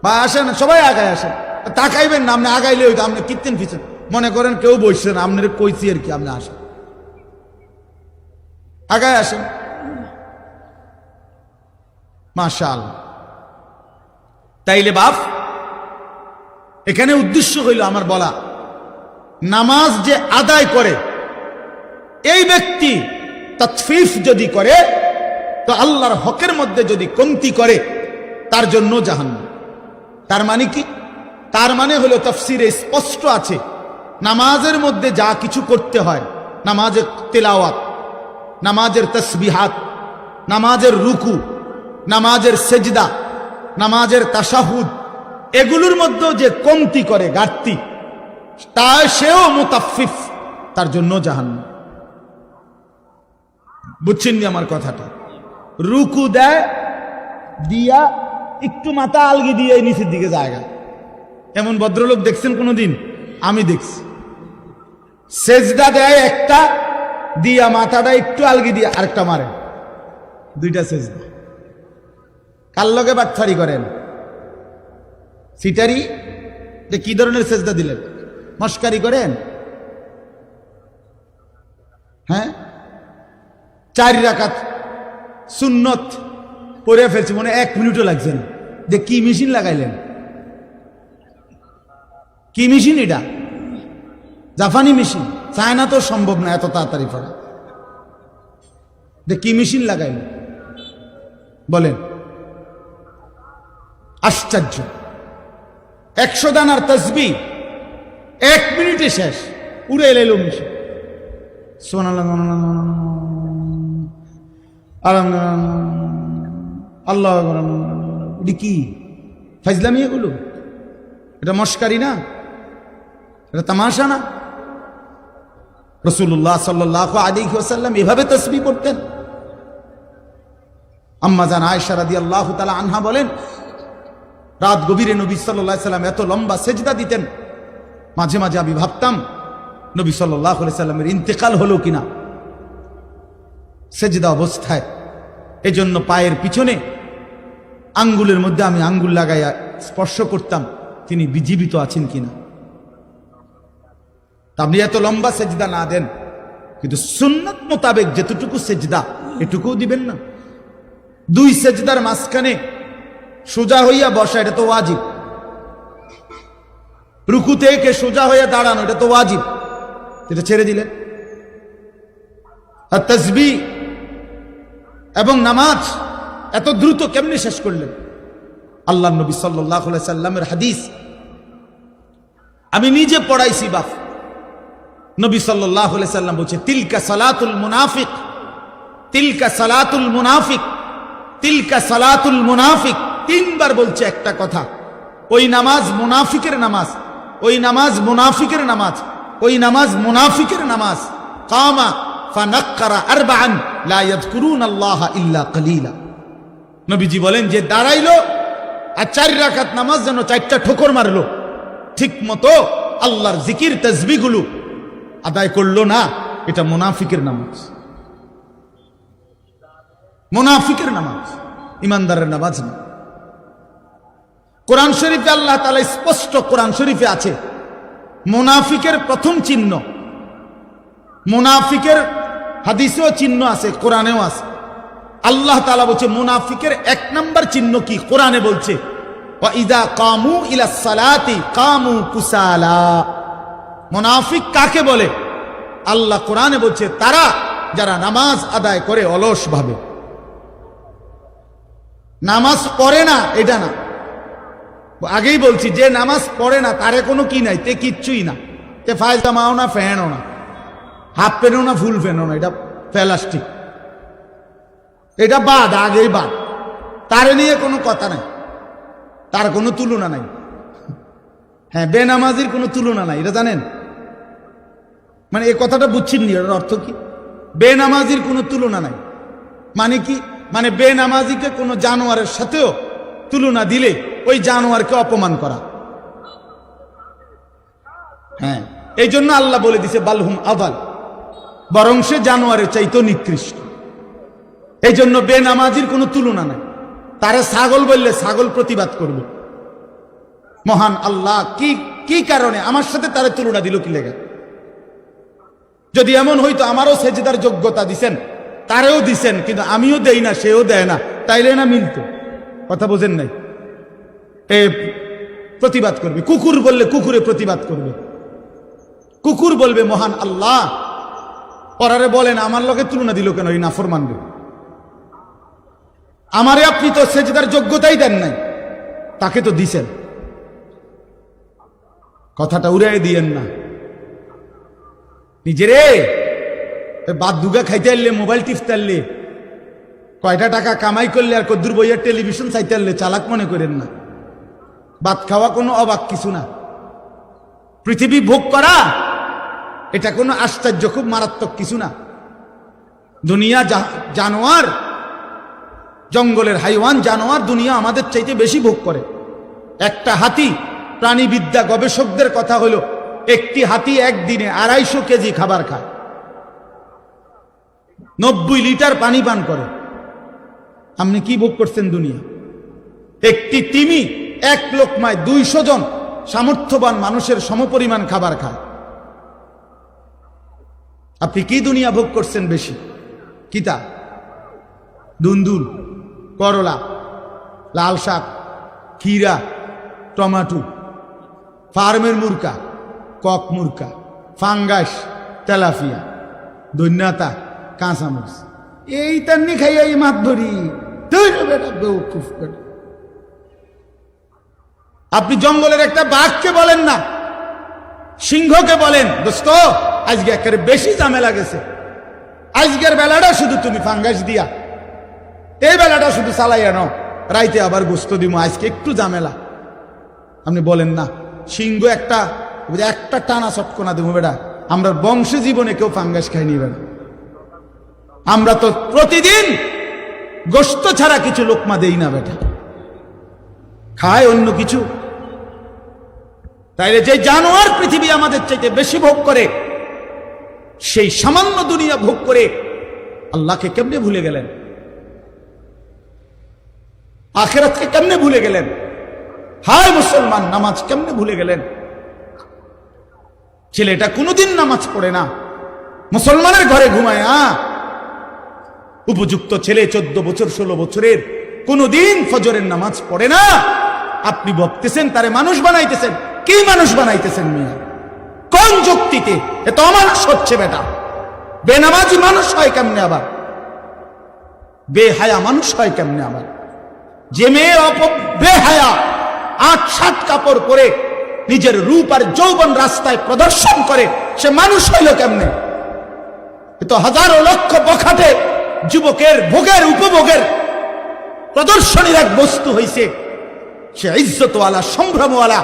বা আসেন সবাই আগায় আসেন, তাকাইবেন না, আপনি আগাইলে হইতো আপনি কীর্তেন ফিরছেন, মনে করেন কেউ বসছেন, আপনার কইছি আর কি, আপনি আসেন, আগায় আসেন। মাশাআল্লাহ। তাইলে বাপ, এখানে উদ্দেশ্য হইল আমার বলা, নামাজ যে আদায় করে এই ব্যক্তি তাতফিফ যদি করে, তো আল্লাহর হকের মধ্যে যদি কমতি করে, তার জন্য জাহান্নাম। তার মানে কি? তার মানে হলো তাফসিরে স্পষ্ট আছে, নামাজের মধ্যে যা কিছু করতে হয়, নামাজের তেলাওয়াত, নামাজের তাসবিহাত, নামাজের রুকু, নামাজের সেজদা, নামাজের তাশাহুদ, এগুলোর মধ্যে যে কমতি করে, ঘাটতি, তা সেও মুতাফফিফ, তার জন্য জাহান্নাম। বুঝছেন নি আমার কথাটা? রুকু দেয় দিয়া একটু মাথা আলগি দিয়ে নিচের দিকে জায়গা, এমন ভদ্রলোক দেখছেন কোনোদিন? আমি দেখছি। সেজদা দেয় একটা দিয়া মাথাটা একটু আলগি দিয়ে আরেকটা মারে, দুইটা সেজদা। কার লগে বাটফারি করেন? সিটারি? কি ধরনের সেজদা দিলেন? মস্কারি করেন? হ্যাঁ, 4 রাকাত সুন্নত পড়ে ফেলছি, মনে 1 মিনিটও লাগছে না। যে কি মেশিন লাগাইলেন? কি মেশিন এটা? জাপানি মেশিন, চায়না তো সম্ভব না এত তাড়াতাড়ি পড়া। যে কি মেশিন লাগাইলেন বলেন? আশ্চর্য। 100 দানার তাসবিহ 1 মিনিটে শেষ, উড়ে এলো মেশিন। আল্লাহ, এটা কি ফাইজলামি? এগুলো এটা মস্কারি না, এটা তামাশা না। রাসূলুল্লাহ সাল্লাল্লাহু আলাইহি ওয়াসাল্লাম এভাবে তাসবিহ পড়তেন। আম্মা জান আয়েশা রাদিয়াল্লাহু তাআলা আনহা বলেন, রাত গভীরে নবী সাল্লাল্লাহু আলাইহি ওয়াসাল্লাম এত লম্বা সেজদা দিতেন, মাঝে মাঝে আমি ভাবতাম নবী সাল্লাল্লাহু আলাইহি ওয়াসাল্লামের ইন্তেকাল হলো কিনা সেজদা অবস্থায়। এজন্য পায়ের পিছনে আঙ্গুলের মধ্যে আমি আঙ্গুল লাগাইয়া স্পর্শ করতাম তিনি জীবিত আছেন কিনা। আপনি এত লম্বা সেজদা না দেন, কিন্তু সুন্নাত মোতাবেক যেতটুকু সেজদা এটুকুও দিবেন না। 2 সেজদার মাঝখানে সোজা হইয়া বসা, এটা তো ওয়াজিব। রুকু থেকে সোজা হইয়া দাঁড়ানো, এটা তো ওয়াজিব, এটা ছেড়ে দিলেন। আর তাসবিহ এবং নামাজ এত দ্রুত কেমনে শেষ করলেন? আল্লাহ নবী সাল্লাল্লাহু আলাইহি সাল্লামের হাদিস আমি নিজে পড়াইছি বাপ। নবী সাল্লাল্লাহু আলাইহি সাল্লাম বলছে, তিলকা সালাতুল মুনাফিক, তিলকা সালাতুল মুনাফিক, তিলকা সালাতুল মুনাফিক। তিনবার বলছে একটা কথা। ওই নামাজ মুনাফিকের নামাজ, ওই নামাজ মুনাফিকের নামাজ, ওই নামাজ মুনাফিকের নামাজ। কামা ফানাক্কারা আরবাআন লা ইয়াযকুরুনাল্লাহা ইল্লা কালিলা। নবীজি বলেন, যে দাঁড়াইলো আর 4 রাকাত নামাজ যেন 4টা ঠোকর মারলো, ঠিক মতো আল্লাহর জিকির তাসবিহগুলো আদায় করলো না, এটা মুনাফিকের নামাজ, মুনাফিকের নামাজ, ইমানদারের নামাজ না। কোরআন শরীফে আল্লাহ তাআলা স্পষ্ট, কোরআন শরীফে আছে মুনাফিকের প্রথম চিহ্ন, মুনাফিকের হাদিসেও চিহ্ন আছে, কোরআনেও আছে। আল্লাহ তাআলা বলছে মুনাফিকের 1 নম্বর চিহ্ন কি? কোরআনে বলছে, ওয়া ইযা কামু ইলাস সালাতি কামু কুসালা। মুনাফিক কাকে বলে? আল্লাহ কোরআনে বলছে তারা যারা নামাজ আদায় করে অলস ভাবে, নামাজ পড়ে না, এটা না। আগেই বলছি, যে নামাজ পড়ে না তারে কোনো কি নাই, তে কিচ্ছুই না, তে ফায়জামাও না, ফ্যানও না, হাফ প্যান্টও না, ফুল প্যান্টও না, এটা প্লাস্টিক, এটা বাদ, আগেই বাদ, তারে নিয়ে কোনো কথা নাই, তার কোনো তুলনা নাই। হ্যাঁ, বেনামাজির কোনো তুলনা নাই, এটা জানেন? মানে এই কথাটা বুঝছেন নি? এটার অর্থ কি? বেনামাজির কোনো তুলনা নাই মানে কি? মানে বেনামাজিকে কোনো জানোয়ারের সাথেও তুলনা দিলে ওই জানোয়ারকে অপমান করা। হ্যাঁ, এই জন্য আল্লাহ বলে দিছে বালহুম আদাল, বরং সে জানোয়ারের চাইতেও নিকৃষ্ট। এই জন্য বেনামাজির কোনো তুলনা নাই। তারে ছাগল বললে ছাগল প্রতিবাদ করবে। মহান আল্লাহ কি কারণে আমার সাথে তারে তুলনা দিল কি লেগে? যদি এমন হইতো আমারও সেজদার যোগ্যতা দিছেন, তারেও দিছেন, কিন্তু আমিও দেই না, সেও দেয় না, তাইলে না মিলতো? কথা বোঝেন নাই? এ প্রতিবাদ করবে। কুকুর বললে কুকুরে প্রতিবাদ করবে। কুকুর বলবে মহান আল্লাহ পরারে বলেন আমার লগে তুলনা দিল কেন? এই নাফরমান রে, আমারে আপনি তো সেজদার যোগ্যতাই দেন নাই, তাকে তো দিছেন। কথাটা উড়াই দিয়েন না। নিজেরে বাদ দুগা খাইতে আনলে, মোবাইল টিপতে আনলে, কয়টা টাকা কামাই করলে আর কদ্দুর বইয়ের টেলিভিশন চাইতে আনলে চালাক মনে করেন না। ভাত খাওয়া কোনো অবাক কিছু না। পৃথিবী ভোগ করা এটা কোনো আশ্চর্য, খুব মারাত্মক কিছু না। দুনিয়া জানোয়ার, জঙ্গলের হাইওয়ান জানোয়ার দুনিয়া আমাদের চাইতে বেশি ভোগ করে। একটা হাতি, প্রাণীবিদ্যা গবেষকদের কথা হলো, একটি হাতি একদিনে 250 কেজি খাবার খায়, 90 লিটার পানি পান করে। আপনি কি ভোগ করছেন দুনিয়া? একটি তিমি 1 লোকমায় 200 জন সামর্থ্যবান মানুষের সমপরিমাণ খাবার খায়। আপনি কি দুনিয়া ভোগ করছেন বেশি? কিতা? দুন্দুল, করলা, লাল শাক, ক্ষীরা, টমাটো, ফার্মের মুরকা, কক মুরকা, ফাঙ্গাস, তেলাফিয়া, দৈন্যতা, কাঁচামরিচ, এই তান্নি খাইয়া এই মাছ ধরি। আপনি জঙ্গলের একটা বাঘকে বলেন না, সিংহকে বলেন, দোস্ত আজকে একেবারে বেশি ঝামেলা গেছে, আজকের বেলাটা শুধু তুমি ফাঙ্গাস দিয়া, এই বেলাটা শুধু চালাইয়া নাও, রাইতে আবার গোস্ত দিব, আজকে একটু ঝামেলা। আপনি বলেন না, সিংহ একটা টানা চটকনা দেবো বেটা, আমরা বংশ জীবনে কেউ ফাঙ্গাস খাইনি বেটা। আমরা তো প্রতিদিন গোস্ত ছাড়া কিছু লোকমা দেই না বেটা, খায় অন্য কিছু। তাইলে যে জানোয়ার পৃথিবী আমাদের চাইতে বেশি ভোগ করে, সেই সামান্য দুনিয়া ভোগ করে আল্লাহকে কেমনে ভুলে গেলেন? আখিরাতকে কেমনে ভুলে গেলেন? হায় মুসলমান, নামাজ কেমনে ভুলে গেলেন? ছেলেটা কোনোদিন নামাজ পড়ে না, মুসলমানের ঘরে ঘুমায়। উপযুক্ত ছেলে 14 বছর 16 বছরের কোনোদিন ফজরের নামাজ পড়ে না। আপনি ভাবতেছেন তারে মানুষ বানাইতেছেন। কি মানুষ বানাইতেছেন মিয়া? কোন যুক্তিতে? এ তো অমানুষ হচ্ছে বেটা। বেনামাজি মানুষ হয় কেমনে আবার, বেহায়া মানুষ হয় কেমনে আবার? যে মেয়ে বেহায়া ৮-৭ কাপড় পরে নিজের রূপ আর যৌবন রাস্তায় প্রদর্শন করে, সে মানুষ হইল কেমনে? এ তো হাজারো লক্ষ বখাটে যুবকের ভোগের উপভোগের প্রদর্শনীর এক বস্তু হইছে। সে ইজ্জতওয়ালা, সম্ভ্রমওয়ালা,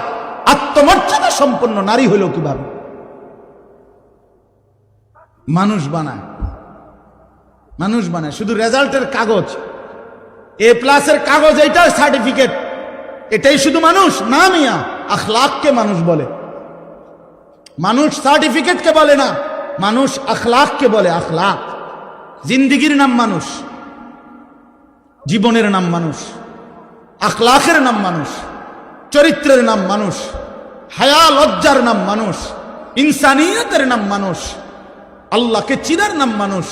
আত্মমর্যাদা সম্পন্ন নারী হইল কিভাবে? মানুষ বানায়, মানুষ বানায় শুধু রেজাল্টের কাগজ, A+ কাগজ, এইটার সার্টিফিকেট, এটাই শুধু মানুষ না মিয়া। আখলাককে মানুষ বলে, মানুষ সার্টিফিকেটকে বলে না, মানুষ আখলাককে বলে। আখলাক, জিন্দিগির নাম মানুষ, জীবনের নাম মানুষ, আখলাকের নাম মানুষ, চরিত্রের নাম মানুষ, হায়া লজ্জার নাম মানুষ, ইনসানিয়তের নাম মানুষ, আল্লাহকে চিনার নাম মানুষ,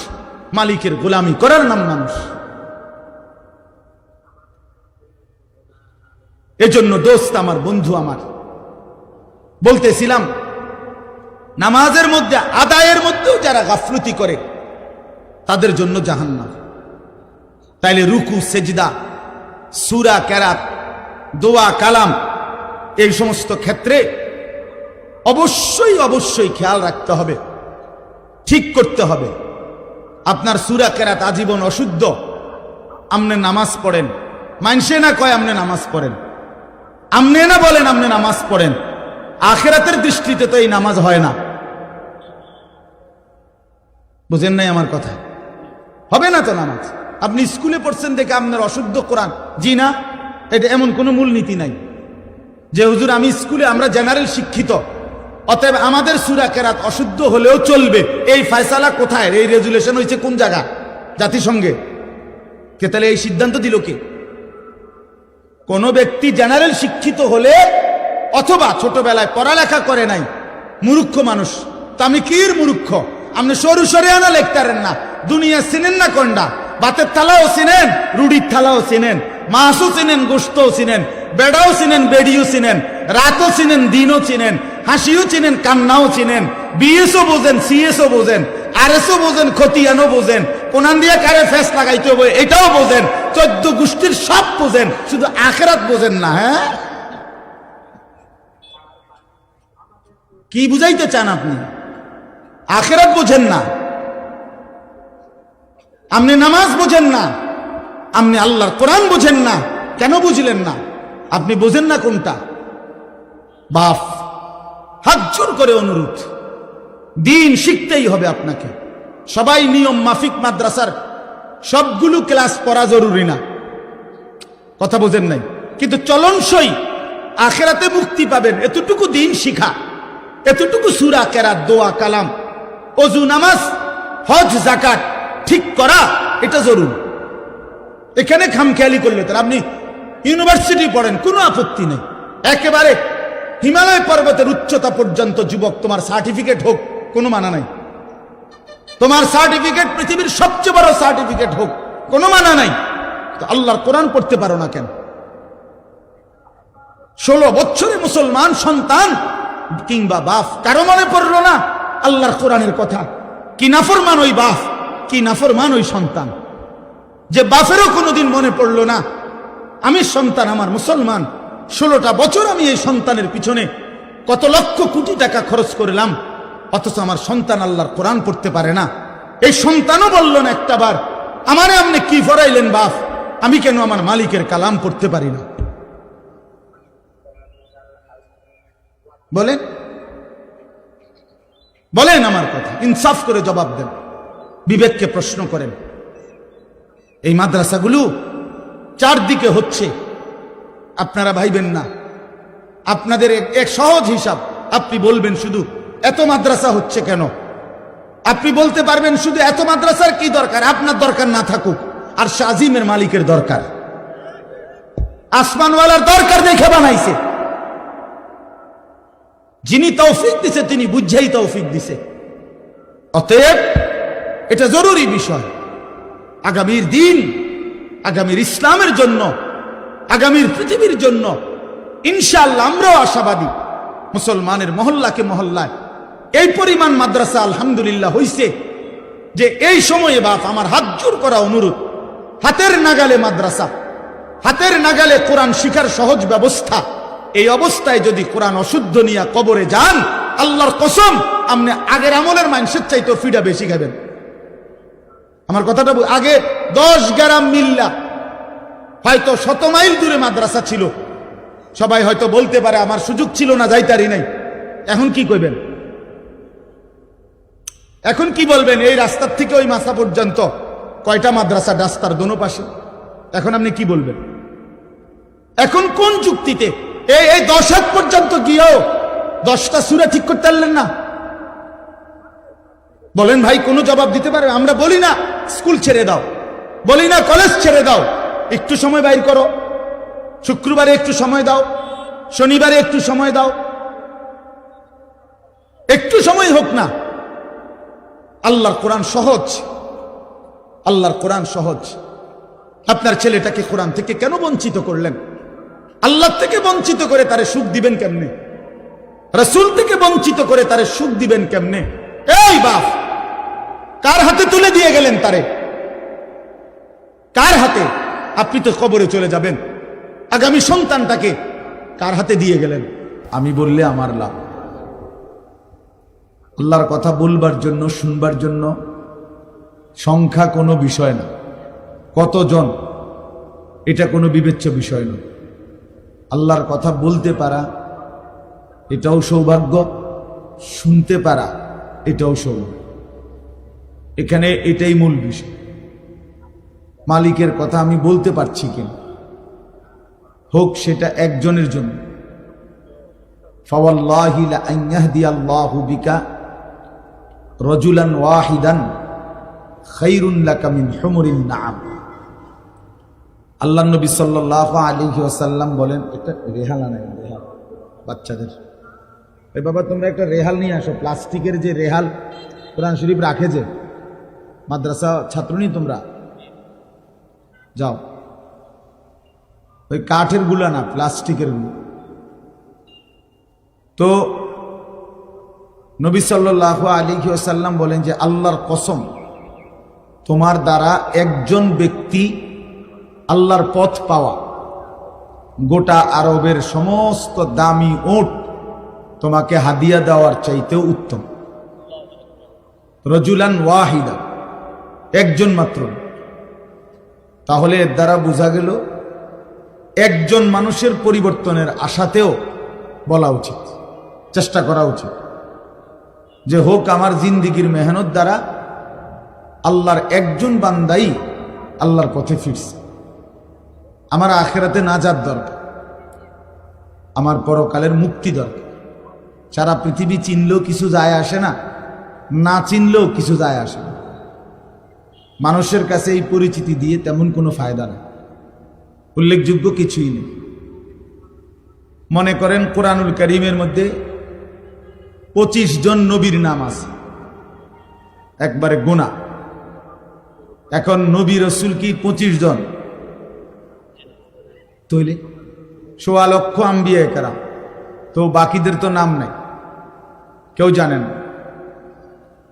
মালিকের গোলামি করার নাম মানুষ। এজন্য দোস্ত আমার, বন্ধু আমার, বলতেছিলাম নামাজের মধ্যে আদায়ের মধ্যেও যারা গাফলতি করে তাদের জন্য জাহান্নাম। তাইলে রুকু, সেজদা, সূরা কেরাত, দোয়া, কালাম, এই সমস্ত ক্ষেত্রে অবশ্যই অবশ্যই খেয়াল রাখতে হবে, ঠিক করতে হবে। আপনার সূরা কেরাত আজীবন অশুদ্ধ, আমনে নামাজ পড়েন, মানসে না কয় আমনে নামাজ পড়েন, আমনে না বলেন আমনে নামাজ পড়েন, আখিরাতের দৃষ্টিতে তো এই নামাজ হয় না। বুঝেন নাই আমার কথা? হবে না তো নামাজ। আপনি স্কুলে পড়ছেন দেখে আপনার অশুদ্ধ কোরআন, জি না, এটা এমন কোনো মূলনীতি নাই যে হুজুর আমি স্কুলে, আমরা জেনারেল শিক্ষিত, অতএব আমাদের সূরা কেরাত অশুদ্ধ হলেও চলবে। এই ফয়সালা কোথায়? এই রেজুলেশন হয়েছে কোন জায়গা? জাতিসংঘে। কে তাহলে এই সিদ্ধান্ত দিল কে? কোন ব্যক্তি জেনারেল শিক্ষিত হলে অথবা ছোটবেলায় পড়ালেখা করে নাই, মূর্খ মানুষ, তামিকির মূর্খ, আপনি সরু সরে আনা লেখতারেন না, দুনিয়া চিনেন না কোনটা, ভাতের থালাও চিনেন, রুটির থালাও চিনেন, মাছও চিনেন, গোশতও চিনেন, বেড়াও চিনেন, বেড়িও চিনেন, রাতও চিনেন, দিনও চিনেন, হাসিও চিনেন, কান্নাও চিনেন, বিএসও বোঝেন, সিএসও বোঝেন, আরএসও বোঝেন, খতিয়ানও বোঝেন, কোনান দিয়ে কারে ফেস লাগাইতে হবে এটাও বোঝেন, 14 গোষ্ঠীর সব বোঝেন, শুধু আখিরাত বোঝেন না। হ্যাঁ, কি বুঝাইতে চান আপনি? আখিরাত বোঝেন না, আপনি নামাজ বোঝেন না, আপনি আল্লাহর কোরআন বোঝেন না। কেন বুঝলেন না? আপনি বোঝেন না কোনটা? বাপ, হাত জোর করে অনুরোধ, দিন শিখতেই হবে আপনাকে। সবাই নিয়ম মাফিক মাদ্রাসার সবগুলো ক্লাস পড়া জরুরি না, কথা বোঝেন নাই, কিন্তু চলনসই আখিরাতে মুক্তি পাবেন এতটুকু দিন শিখা, এতটুকু সূরা কেরাত, দোয়া, কালাম, ওযু, নামাজ, হজ, যাকাত ঠিক করা, এটা জরুরি। এখানে খামখেয়ালি করলে তার আপনি ইউনিভার্সিটি পড়েন, কোনো আপত্তি নেই, একেবারে হিমালয় পর্বতের উচ্চতা পর্যন্ত যুবক, তোমার সার্টিফিকেট হোক, কোনো মানা নাই। তোমার সার্টিফিকেট পৃথিবীর সবচেয়ে বড় সার্টিফিকেট হোক, কোনো মানা নাই। তো আল্লাহর কোরআন পড়তে পারো না কেন? 16 বছরে মুসলমান সন্তান কিংবা বাপ, কারো মনে পড়লো না আল্লাহর কোরআনের কথা? কি নাফরমান ওই বাপ, কি নাফরমান ওই সন্তান, যে বাপেরও কোনোদিন মনে পড়লো না আমি সন্তান, আমার মুসলমান, 16টা বছর আমি এই সন্তানের পিছনে কত লক্ষ কোটি টাকা খরচ করলাম, অথচ আমার সন্তান আল্লাহর কোরআন পড়তে পারে না। এই সন্তানও বলল না একটা বার, আমারে আপনি কি ফরাইলেন বাপ, আমি কেন আমার মালিকের কালাম পড়তে পারি না? বলেন, বলেন আমার কথা, ইনসাফ করে জবাব দেন, বিবেককে প্রশ্ন করেন। এই মাদ্রাসাগুলো চারদিকে হচ্ছে, আপনারা ভাইবেন না। আপনাদের এক সহজ হিসাব, আপনি বলবেন শুধু এত মাদ্রাসা হচ্ছে কেন? আপনি বলতে পারবেন শুধু এত মাদ্রাসার কি দরকার? আপনার দরকার না থাকুক, আর শাজিমের মালিকের দরকার, আসমানওয়ালার দরকার দেখে বানাইছে। যিনি তৌফিক দিছে তিনি বুঝাই তৌফিক দিছে। অতএব এটা জরুরি বিষয়, আগামীর দিন, আগামীর ইসলামের জন্য, আগামীর পৃথিবীর জন্য ইনশাআল্লাহ আমরাও আশাবাদী। মুসলমানের মহল্লাকে মহল্লায় এই পরিমাণ মাদ্রাসা আলহামদুলিল্লাহ হইছে, যে এই সময়ে বাপ আমার হাত জোর করা অনুরোধ, হাতের নাগালে মাদ্রাসা, হাতের নাগালে কোরআন শিখার সহজ ব্যবস্থা, এই অবস্থায় যদি কোরআন অশুদ্ধ নিয়ে কবরে যান, আল্লাহর কসম আপনি আগের আমলের মানুষের চাইতে ফিডা বেশি খাবেন। আমার কথাটা আগে 10 গ্রাম মিল্লা হয়তো 100 মাইল দূরে মাদ্রাসা ছিল, সবাই হয়তো বলতে পারে আমার সুযোগ ছিল না, যাইতারি নাই। এখন কি কইবেন? এখন কি বলবেন? এই রাস্তার থেকে ওই মাথা পর্যন্ত কয়টা মাদ্রাসা, রাস্তার দোনো পাশে। এখন আপনি কি বলবেন? এখন কোন যুক্তিতে এই 10 হাত পর্যন্ত গিয়েও 10টা সূরা ঠিক করতে পারলেন না? বলেন ভাই, কোনো জবাব দিতে পারে? আমরা বলি না স্কুল ছেড়ে দাও, বলি না কলেজ ছেড়ে দাও, একটু সময় বাইর করো, শুক্রবারে একটু সময় দাও, শনিবারে একটু সময় দাও, একটু সময় হোক না। আল্লাহর কোরআন সহজ, আল্লাহর কোরআন সহজ। আপনার ছেলেটাকে কোরআন থেকে কেন বঞ্চিত করলেন? আল্লাহ থেকে বঞ্চিত করে তারে সুখ দিবেন কেমনে? রাসূল থেকে বঞ্চিত করে তারে সুখ দিবেন কেমনে? এই বাপ, কার হাতে তুলে দিয়ে গেলেন তারে? কার হাতে? আপনি তো কবরে চলে যাবেন, আগামী সন্তানটাকে কার হাতে দিয়ে গেলেন? আমি বললে আমার লাভ। আল্লাহর কথা বলবার জন্য, শুনবার জন্য সংখ্যা কোনো বিষয় না, কতজন এটা কোনো বিবেচ্য বিষয় না। আল্লাহর কথা বলতে পারা এটাও সৌভাগ্য, শুনতে পারা এটাও সৌভাগ্য। এখানে এটাই মূল বিষয়। মালিকের কথা আমি বলতে পারছি কিনা, হোক সেটা একজনের জন্য। ফাওয়াল্লাহি লা আন ইয়াহদিয়াল্লাহু বিকা রাজুলান ওয়াহিদান খায়রুন লাকা মিন হুমুরিন নাআম। আল্লাহর নবী সাল্লাল্লাহু আলাইহি ওয়াসাল্লাম বলেন, এটা রেহাল আনেন, রেহাল বাচ্চাদের। এই বাবা, তোমরা একটা রেহাল নিয়ে আসো, প্লাস্টিকের যে রেহাল কোরআন শরীফ রাখে, যে মাদ্রাসা ছাত্রনী তোমরা যাও, ওই কাঠের গুলা না, প্লাস্টিকের গুলো। তো নবী সাল্লাল্লাহু আলাইহি ওয়াসাল্লাম বলেন যে আল্লাহর কসম, তোমার দ্বারা একজন ব্যক্তি আল্লাহর পথ পাওয়া গোটা আরবের সমস্ত দামি ওট তোমাকে হাদিয়া দেওয়ার চাইতেও উত্তম। রাজুলান ওয়াহিদা, একজন মাত্র। তাহলে এর দ্বারা বোঝা গেল একজন মানুষের পরিবর্তনের আশাতেও বলা উচিত, চেষ্টা করা উচিত যে হোক আমার জিন্দিগির মেহনত দ্বারা আল্লাহর একজন বান্দাই আল্লাহর পথে ফিরছে। আমার আখিরাতে নাজাত দরকার, আমার পরকালের মুক্তি দরকার। সারা পৃথিবী চিনলেও কিছু যায় আসে না, না চিনলেও কিছু যায় আসে না। মানুষের কাছে এই পরিচিতি দিয়ে তেমন কোনো ফায়দা নেই, উল্লেখযোগ্য কিছুই নেই। মনে করেন কোরআনুল কারীমের মধ্যে 25 জন নবীর নাম আছে, একবারে গোনা। এখন নবী রাসূল কি 25 জন? তৈলে 1.25 লক্ষ আম্বিয়া কেরাম, তো বাকিদের তো নাম নাই, কেউ জানেন না।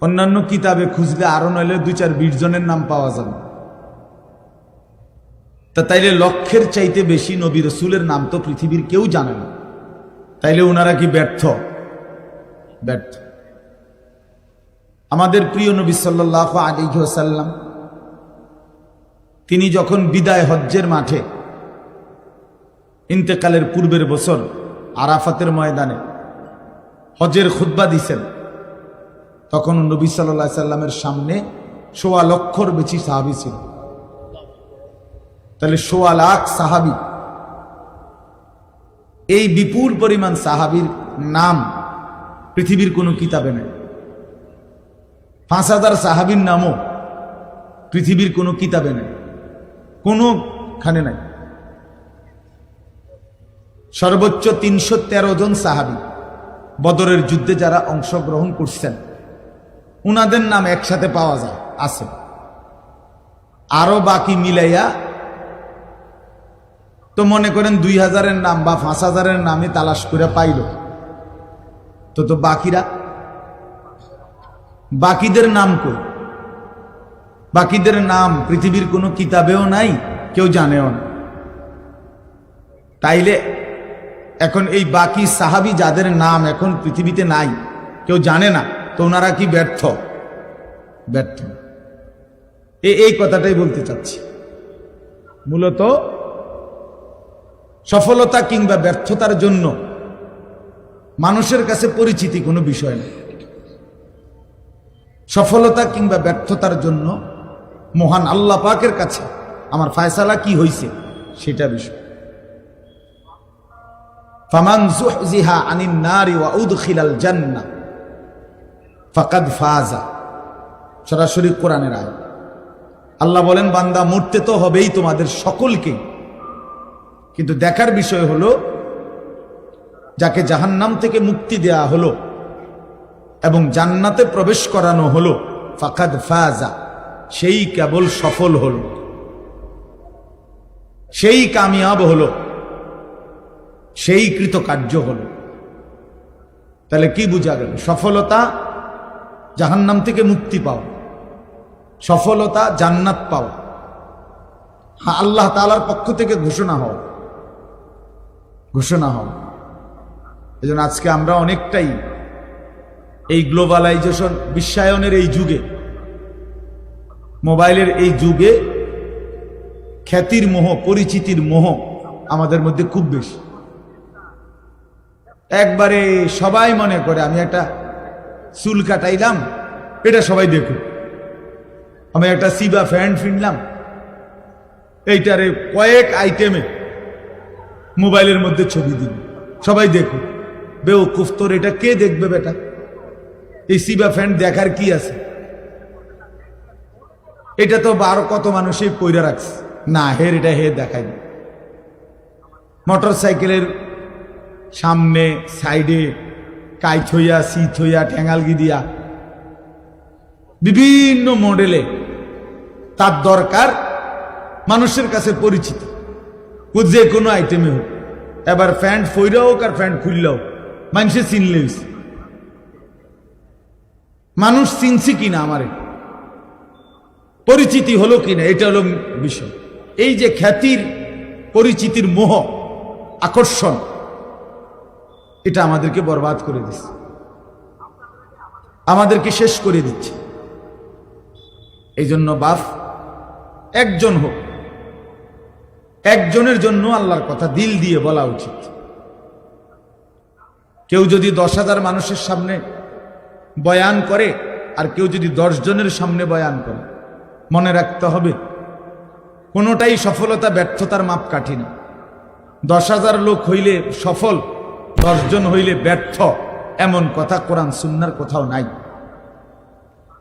অন্যান্য কিতাবে খুঁজলে আরো নইলে 2-4-20 জনের নাম পাওয়া যাবে। তা তাইলে লক্ষের চাইতে বেশি নবী রাসূলের নাম তো পৃথিবীর কেউ জানে না। তাইলে ওনারা কি ব্যর্থ? ব্যর্থ। আমাদের প্রিয় নবী সাল্লাল্লাহু আলাইহি ওয়াসাল্লাম তিনি যখন বিদায় হজ্জের মাঠে ইন্তেকালের পূর্বের বছর আরাফাতের ময়দানে হজের খুতবা দিছেন, তখন নবী সাল্লাল্লাহু আলাইহি সাল্লামের সামনে 1.25 লক্ষর বেশি সাহাবী ছিল। তাহলে 1.25 লাখ সাহাবী, এই বিপুল পরিমাণ সাহাবীর নাম পৃথিবীর কোনো কিতাবে নেই। 5000 সাহাবীর নামও পৃথিবীর কোনো কিতাবে নেই, কোনোখানে নাই। সর্বোচ্চ 313 জন সাহাবী বদরের যুদ্ধে যারা অংশগ্রহণ করছেন, উনাদের নাম একসাথে পাওয়া যায়, আছে। আরো বাকি মিলাইয়া তো মনে করেন 2000-এর নাম বা 5000-এর নামে তালাশ করে পাইল, তো বাকিরা, বাকিদের নাম কই? বাকিদের নাম পৃথিবীর কোনো কিতাবেও নাই, কেউ জানেও না। তাইলে এখন এই বাকি সাহাবী যাদের নাম এখন পৃথিবীতে নাই, কেউ জানে না, তো ওনারা কি ব্যর্থ? ব্যর্থ। এই কথাটাই বলতে চাচ্ছি। মূলত সফলতা কিংবা ব্যর্থতার জন্য মানুষের কাছে পরিচিতি কোনো বিষয় না। সফলতা কিংবা ব্যর্থতার জন্য মহান আল্লাহ পাকের কাছে আমার ফায়সালা কি হইছে সেটা বিষয়। ফামান যুহজিহা আনিন নারি ওয়া উদখিলাল জান্নাহ ফাকাদ ফাজা। সরাসরি কোরআনের আয়াত। আল্লাহ বলেন, বান্দা মরতে তো হবেই তোমাদের সকলকে, কিন্তু দেখার বিষয় হলো যাকে জাহান্নাম থেকে মুক্তি দেয়া হলো এবং জান্নাতে প্রবেশ করানো হলো, ফাকাদ ফাজা, সেই কেবল সফল হলো, সেই কামিয়াব হলো, সেই কৃতকার্য হলো। তাহলে কি বোঝা গেল? সফলতা জাহান্নাম থেকে মুক্তি পাওয়া, সফলতা জান্নাত পাওয়া, হ্যাঁ আল্লাহ তাআলার পক্ষ থেকে ঘোষণা হওয়া। এজন্য আজকে আমরা অনেকটাই এই গ্লোবালাইজেশন, বিশ্বায়নের এই যুগে, মোবাইলের এই যুগে খ্যাতির মোহ, পরিচিতির মোহ আমাদের মধ্যে খুব বেশি। একবারে সবাই মনে করে আমি একটা চুল কাটাইলাম, এটা সবাই দেখুক। আমি একটা সিবা ফ্যান্ট কিনলাম, এইটারে কয়েক আইটেমে মোবাইলের মধ্যে ছবি দিন, সবাই দেখুক। বেওকুফ, তোর এটা কে দেখবে বেটা? এই সিবা ফ্যান্ট দেখার কি আছে? এটা তো কত মানুষই পইরা রাখছে, না হের এটা হে দেখায় না। মোটর সাইকেলের সামনে সাইডে কাইচ হইয়া, সিট হইয়া, ঠেঙ্গালগি দিয়া বিভিন্ন মডেলে তার দরকার মানুষের কাছে পরিচিত, যে কোনো আইটেমে হোক। এবার প্যান্ট ফইরা হোক আর প্যান্ট খুললেও মানুষে চিনলে, মানুষ চিনছি কিনা, আমারে পরিচিতি হলো কিনা, এটা হলো বিষয়। এই যে খ্যাতির, পরিচিতির মোহ, আকর্ষণ, এটা আমাদেরকে বরবাদ করে দিচ্ছে, আমাদেরকে শেষ করে দিচ্ছে। এই জন্য বাপ একজন হোক, একজনের জন্য আল্লাহর কথা দিল দিয়ে বলা উচিত। কেউ যদি 10,000 মানুষের সামনে বয়ান করে আর কেউ যদি 10 জনের সামনে বয়ান করে, মনে রাখতে হবে কোনোটাই সফলতা ব্যর্থতার মাপকাঠি না। 10,000 লোক হইলে সফল, 10 জন হইলে ব্যর্থ, এমন কথা কোরআন সুন্নাহর কোথাও নাই।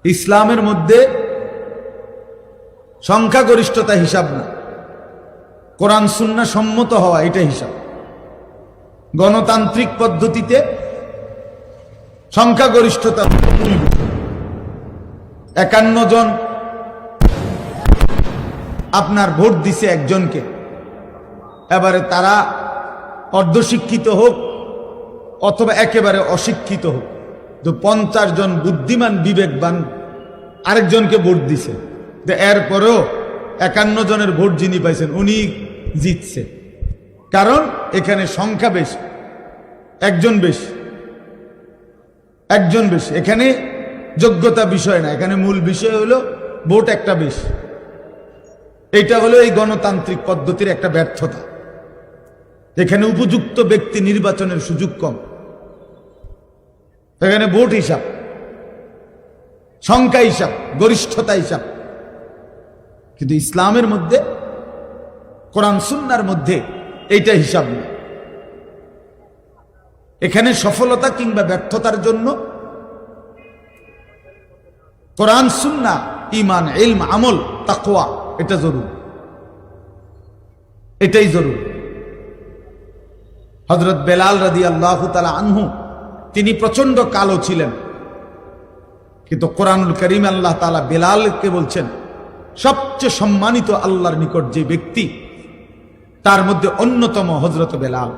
ইসলামের মধ্যে সংখ্যাগরিষ্ঠতা হিসাব না, কোরআন সুন্নাহ সম্মত হওয়া এটা হিসাব। গণতান্ত্রিক পদ্ধতিতে সংখ্যাগরিষ্ঠতা 51 জন আপনার ভোট দিছে একজনকে, এবারে তারা অর্ধশিক্ষিত হোক অথবা একেবারে অশিক্ষিত হোক, তো 50 জন বুদ্ধিমান বিবেকবান আরেকজনকে ভোট দিছে, এরপরেও 51 জনের ভোট যিনি পাইছেন উনি জিতছে। কারণ এখানে সংখ্যা বেশি, একজন বেশি। এখানে যোগ্যতা বিষয় না, এখানে মূল বিষয় হলো ভোট একটা বেশি। এইটা হলো এই গণতান্ত্রিক পদ্ধতির একটা ব্যর্থতা। এখানে উপযুক্ত ব্যক্তি নির্বাচনের সুযোগ কম, এখানে ভোট হিসাব, সংখ্যা হিসাব, গরিষ্ঠতা হিসাব। কিন্তু ইসলামের মধ্যে, কোরআন সুন্নাহর মধ্যে এইটা হিসাব নেই। এখানে সফলতা কিংবা ব্যর্থতার জন্য কোরআন সুন্নাহ, ঈমান, ইলম, আমল, তাকওয়া, এটা জরুরি, এটাই জরুরি। হযরত বেলাল রাদিয়াল্লাহু তাআলা আনহু, তিনি প্রচন্ড কালো ছিলেন, কিন্তু কোরআনুল কারীম আল্লাহ তাআলা বেলালকে বলছেন সবচেয়ে সম্মানিত আল্লাহর নিকট যে ব্যক্তি, তার মধ্যে অন্যতম হযরত বেলাল,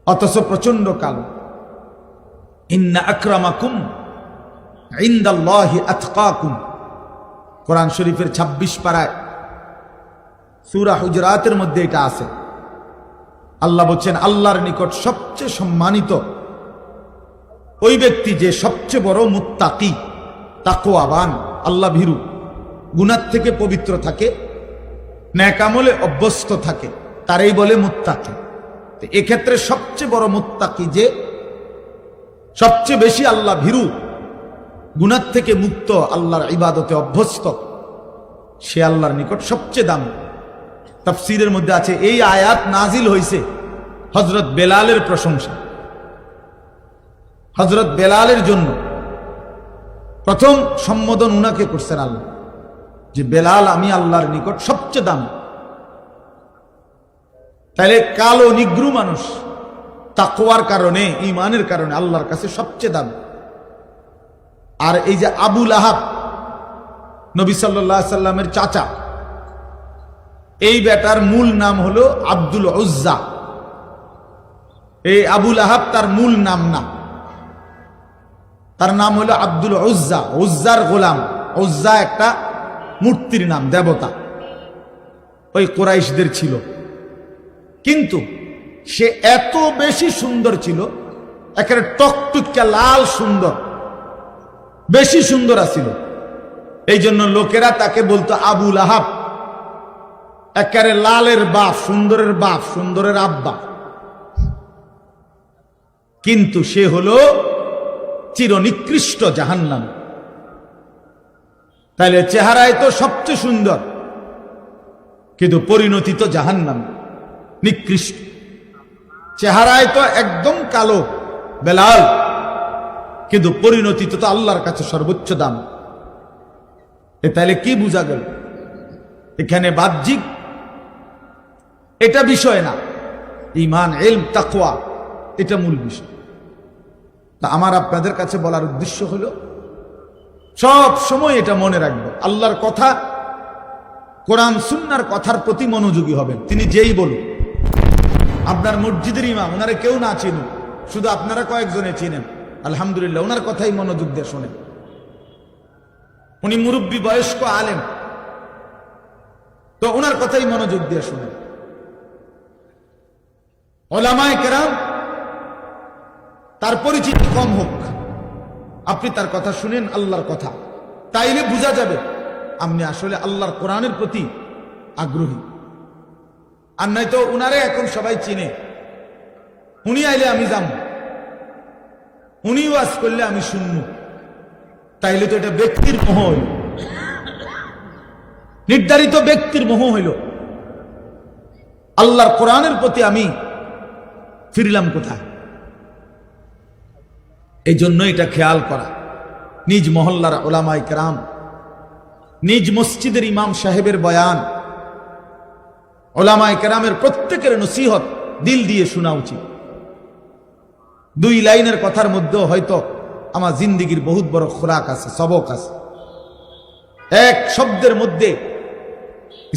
অথচ প্রচন্ড কালো। ইন্না আকরামাকুম ইনদাল্লাহি আতকাকুম, কোরআন শরীফের ২৬ পারায় সূরা হুজরাতের মধ্যে এটা আছে। আল্লাহ বলছেন, আল্লাহর নিকট সবচেয়ে সম্মানিত ওই ব্যক্তি যে সবচেয়ে বড় মুত্তাকি, তাকওয়াবান, আল্লাহ ভীরু, গুনাহ থেকে পবিত্র থাকে, নেক আমলে অভ্যস্ত থাকে, তারই বলে মুত্তাকি। তো এক্ষেত্রে সবচেয়ে বড় মুত্তাকি যে সবচেয়ে বেশি আল্লাহ ভীরু, গুনাহ থেকে মুক্ত, আল্লাহর ইবাদতে অভ্যস্ত, সে আল্লাহর নিকট সবচেয়ে দামি। তাফসীরের মধ্যে আছে এই আয়াত নাজিল হয়েছে হযরত বেলালের প্রশংসা। হযরত বেলালের জন্য প্রথম সম্বোধন উনাকে করছেন আল্লাহ, যে বেলাল আমি আল্লাহর নিকট সবচেয়ে দামি। তাহলে কালো নিগ্রু মানুষ তাকওয়ার কারণে, ঈমানের কারণে আল্লাহর কাছে সবচেয়ে দামি। আর এই যে আবু লাহাব, নবী সাল্লাল্লাহু আলাইহি সাল্লামের চাচা, এই বেটার মূল নাম হলো আব্দুল উজ্জা। এই আবু লাহাব তার মূল নাম না, তার নাম হলো আব্দুল উজ্জা, উজ্জার গোলাম। উজ্জা একটা মূর্তির নাম, দেবতা, ওই কুরাইশদের ছিল। কিন্তু সে এত বেশি সুন্দর ছিল, একেবারে টকটুকা লাল সুন্দর, বেশি সুন্দর আছিল। এই জন্য লোকেরা তাকে বলতো আবু লাহাব, একেবারে লালের বাপ, সুন্দরের বাপ, সুন্দরের আব্বা। কিন্তু সে হলো চিরনিকৃষ্ট জাহান্নাম। তাহলে চেহারায় তো সবচেয়ে সুন্দর, কিন্তু পরিণতি তো জাহান্নাম, নিকৃষ্ট। চেহারায় তো একদম কালো বেলাল, কিন্তু পরিণতি তো আল্লাহর কাছে সর্বোচ্চ দাম। তাহলে কি বোঝা গেল? এখানে বাহ্যিক এটা বিষয় না, ঈমান, ইলম, তাকওয়া এটা মূল বিষয়। তা আমার আপনাদের কাছে বলার উদ্দেশ্য হলো সব সময় এটা মনে রাখবে, আল্লাহর কথা, কোরআন সুন্নাহর কথার প্রতি মনোযোগী হবেন। তিনি যেই বলুন, আপনার মসজিদের ইমাম, ওনারে কেউ না চিনুন, শুধু আপনারা কয়েকজনে চিনেন, আলহামদুলিল্লাহ, ওনার কথাই মনোযোগ দিয়ে শোনেন। উনি মুরব্বী, বয়স্ক আলেম, তো ওনার কথাই মনোযোগ দিয়ে শোনেন। ওলামায়ে কেরাম, তার পরিচিতি কম হোক, আপনি তার কথা শুনেন, আল্লাহর কথা, তাইলে বোঝা যাবে আপনি আসলে আল্লাহর কোরআনের প্রতি আগ্রহী। আর নাই তো উনারে এখন সবাই চিনে, উনি আইলে আমি যাব, উনি ওয়াজ করলে আমি শুনবো, তাইলে তো এটা ব্যক্তির মোহ হইল, নির্ধারিত ব্যক্তির মোহ হইল। আল্লাহর কোরআনের প্রতি আমি ফিরলাম কোথায়? এই জন্য এটা খেয়াল করা, নিজ মহল্লার ওলামায়ে কেরাম, নিজ মসজিদের ইমাম সাহেবের বয়ান, ওলামায়ে কেরামের প্রত্যেকের নসিহত দিল দিয়ে শোনা উচিত। 2 লাইনের কথার মধ্যেও হয়তো আমার জিন্দিগির বহুত বড় খোরাক আছে, সবক আছে। এক শব্দের মধ্যে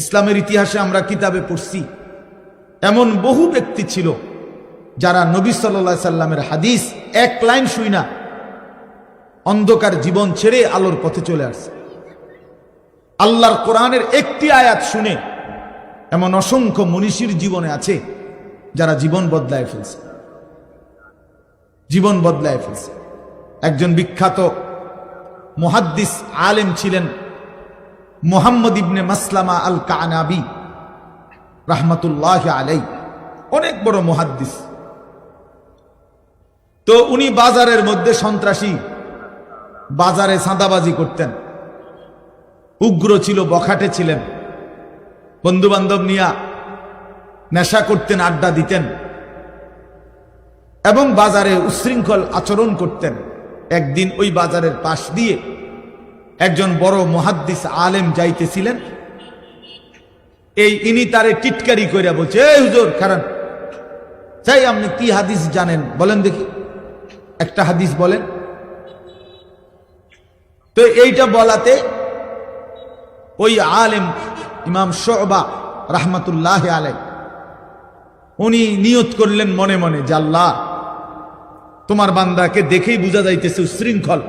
ইসলামের ইতিহাসে আমরা কিতাবে পড়ছি, এমন বহু ব্যক্তি ছিল যারা নবী সাল্লাল্লাহু আলাইহি সাল্লামের হাদিস এক লাইন শুই না অন্ধকার জীবন ছেড়ে আলোর পথে চলে আসছে। আল্লাহর কোরআনের একটি আয়াত শুনে এমন অসংখ্য মনীষীর জীবনে আছে যারা জীবন বদলায় ফেলছে, জীবন বদলায় ফেলছে। একজন বিখ্যাত মুহাদ্দিস আলেম ছিলেন মুহাম্মদ ইবনে মাসলামা আল কানাবি রাহমাতুল্লাহি আলাইহি, অনেক বড় মুহাদ্দিস। তো উনি বাজারের মধ্যে সন্ত্রাসী, বাজারে চাঁদাবাজি করতেন, উগ্র ছিল, বখাটে ছিলেন, বন্ধু বান্ধব নিয়ে নেশা করতেন, আড্ডা দিতেন এবং বাজারে উচ্ছৃঙ্খল আচরণ করতেন। একদিন ওই বাজারের পাশ দিয়ে একজন বড় মুহাদ্দিস আলেম যাইতেছিলেন, ইনি তারে টিটকারি কইরা বলছে, এই হুজুর খারান, চাই আপনি কি হাদিস জানেন বলেন দেখি, একটা হাদিস বলেন। তো এইটা বলাতে ওই আলেম ইমাম শুবা রাহমাতুল্লাহি আলাইহি উনি নিয়ত করলেন মনে মনে, যে আল্লাহ, তোমার বান্দাকে দেখেই বোঝা যাইতেছে উচ্ছৃঙ্খল,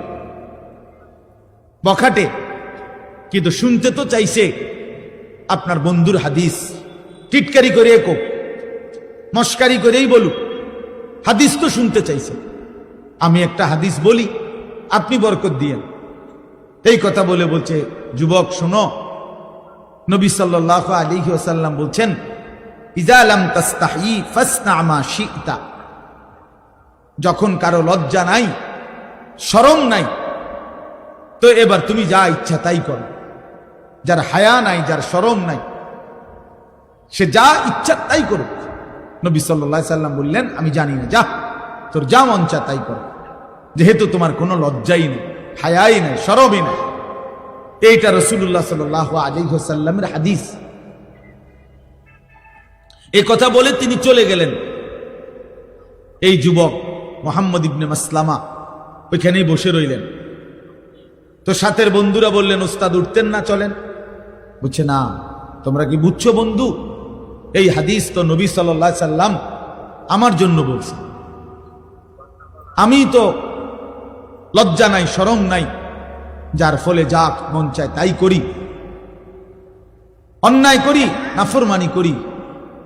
বখাটে, কিন্তু শুনতে তো চাইছে আপনার বন্ধুর হাদিস। টিটকারি করে কোক, মস্কারি করেই বলুক, হাদিস তো শুনতে চাইছে। আমি একটা হাদিস বলি, আপনি বরকত দিয়েন। এই কথা বলে বলছে, যুবক শোনো, নবী সাল্লাল্লাহু আলাইহি ওয়াসাল্লাম বলছেন, ইযা লাম তাস্তাহি ফাসনা মা শি'তা। যখন কারো লজ্জা নাই, শরম নাই, তো এবার তুমি যা ইচ্ছা তাই করো। যার হায়া নাই, যার শরম নাই, সে যা ইচ্ছা তাই করুক। নবী সাল্লাল্লাহু আলাইহি সাল্লাম বললেন, আমি জানি না, যা তোর যা মন চা তাই কর, যেহেতু তোমার কোনো লজ্জাই নেই, হায়াই নাই, শরমই নাই। এইটা রাসূলুল্লাহ সাল্লাল্লাহু আলাইহি ওয়াসাল্লামের হাদিস। এই কথা বলে তিনি চলে গেলেন। এই যুবক মুহাম্মদ ইবনে মাসলামা ওইখানেই বসে রইলেন। তো সাথের বন্ধুরা বললেন, ওস্তাদ উঠতেন না, চলেন। বুঝছে না, তোমরা কি বুঝছো বন্ধু, এই হাদিস তো নবী সাল্লাল্লাহু আলাইহি সাল্লাম আমার জন্য বলছে। আমি তো লজ্জা নাই, শরম নাই, যার ফলে যা মন চায় তাই করি, অন্যায় করি, নাফরমানি করি,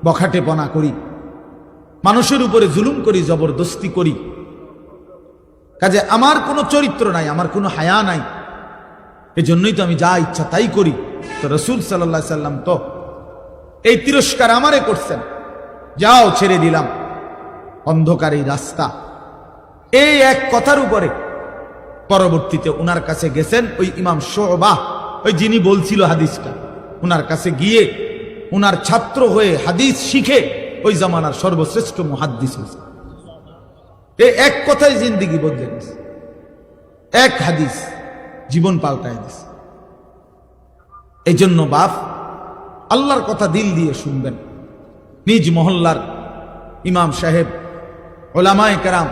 বখাটেপনা করি, মানুষের উপরে জুলুম করি, জবরদস্তি করি। কাজে আমার কোনো চরিত্র নাই, আমার কোনো হায়া নাই, এজন্যই তো আমি যা ইচ্ছা তাই করি। তো রাসূল সাল্লাল্লাহু আলাইহি সাল্লাম তো এই তিরস্কার আমারে করছেন, যাও ছেড়ে দিলাম অন্ধকার এই রাস্তা। এই এক কথার উপরে পরবর্তীতে উনার কাছে গেছেন ওই ইমাম শুবা, ওই যিনি বলছিল হাদিসটা, উনার কাছে গিয়ে উনার ছাত্র হয়ে হাদিস শিখে ওই জামানার সর্বশ্রেষ্ঠ মুহাদ্দিস হয়েছে। এই এক কথায় জিন্দেগি বদলে গেছে, এক হাদিস জীবন পাল্টায় দিছে। এই জন্য বাপ, আল্লাহর কথা দিল দিয়ে শুনবেন। নিজ মহল্লার ইমাম সাহেব, ওলামায়ে কেরাম,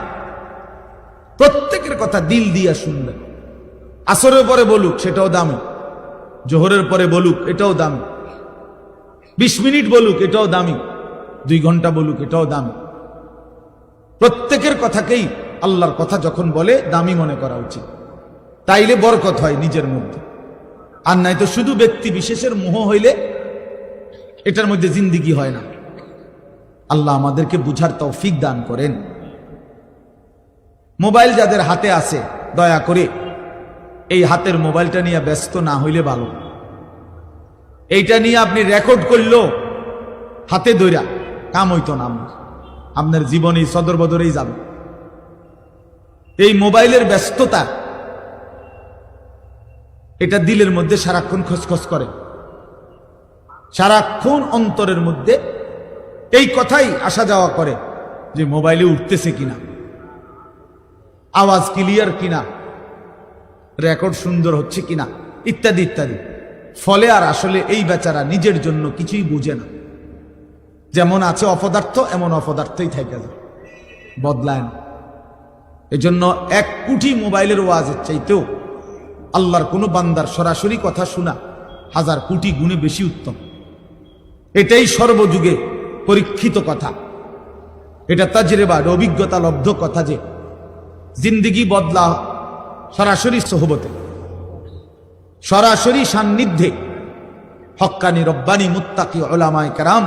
প্রত্যেকের কথা দিল দিয়ে শুনবেন। আসরের পরে বলুক সেটাও দামি, জোহরের পরে বলুক এটাও দামি, 20 মিনিট বলুক এটাও দামি, 2 ঘন্টা বলুক এটাও দামি। প্রত্যেকের কথাকেই আল্লাহর কথা যখন বলে দামি মনে করা উচিত, তাইলে বরকত হয় নিজের মধ্যে। আর নাই তো শুধু ব্যক্তি বিশেষের মোহ হইলে এটার মধ্যে জিন্দিগি হয় না। আল্লাহ আমাদেরকে বুঝার তৌফিক দান করেন। মোবাইল যাদের হাতে আছে, দয়া করে এই হাতের মোবাইলটা নিয়ে ব্যস্ত না হইলে ভালো। এইটা নিয়ে আপনি রেকর্ড করলেও হাতে ধইরা কাম হইতো না, আপনার জীবনে সদর বদরেই যাবে। এই মোবাইলের ব্যস্ততা, এটা দিলের মধ্যে সারাক্ষণ খসখস করে, সারাক্ষণ অন্তরের মধ্যে এই কথাই আসা যাওয়া করে যে মোবাইলে উঠতেছে কিনা, আওয়াজ ক্লিয়ার কিনা, রেকর্ড সুন্দর হচ্ছে কিনা, ইত্যাদি ইত্যাদি। ফলে আর আসলে এই বেচারা নিজের জন্য কিছুই বুঝে না। যেমন আছে অপদার্থ, এমন অপদার্থই থেকে যায়, বদলায় না। এই জন্য 1 কোটি মোবাইলের ওয়াজের চাইতেও আল্লাহর কোনো বান্দার সরাসরি কথা শোনা 1000 কোটি গুণে বেশি উত্তম। এটাই সর্বযুগে পরীক্ষিত কথা, এটা তাজরিবা, অভিজ্ঞতা লব্ধ কথা যে জিন্দিগি বদলা সরাসরি সোহবতে, সরাসরি সান্নিধ্যে হক্কানি রব্বানি মুত্তাকি উলামায়ে কেরাম,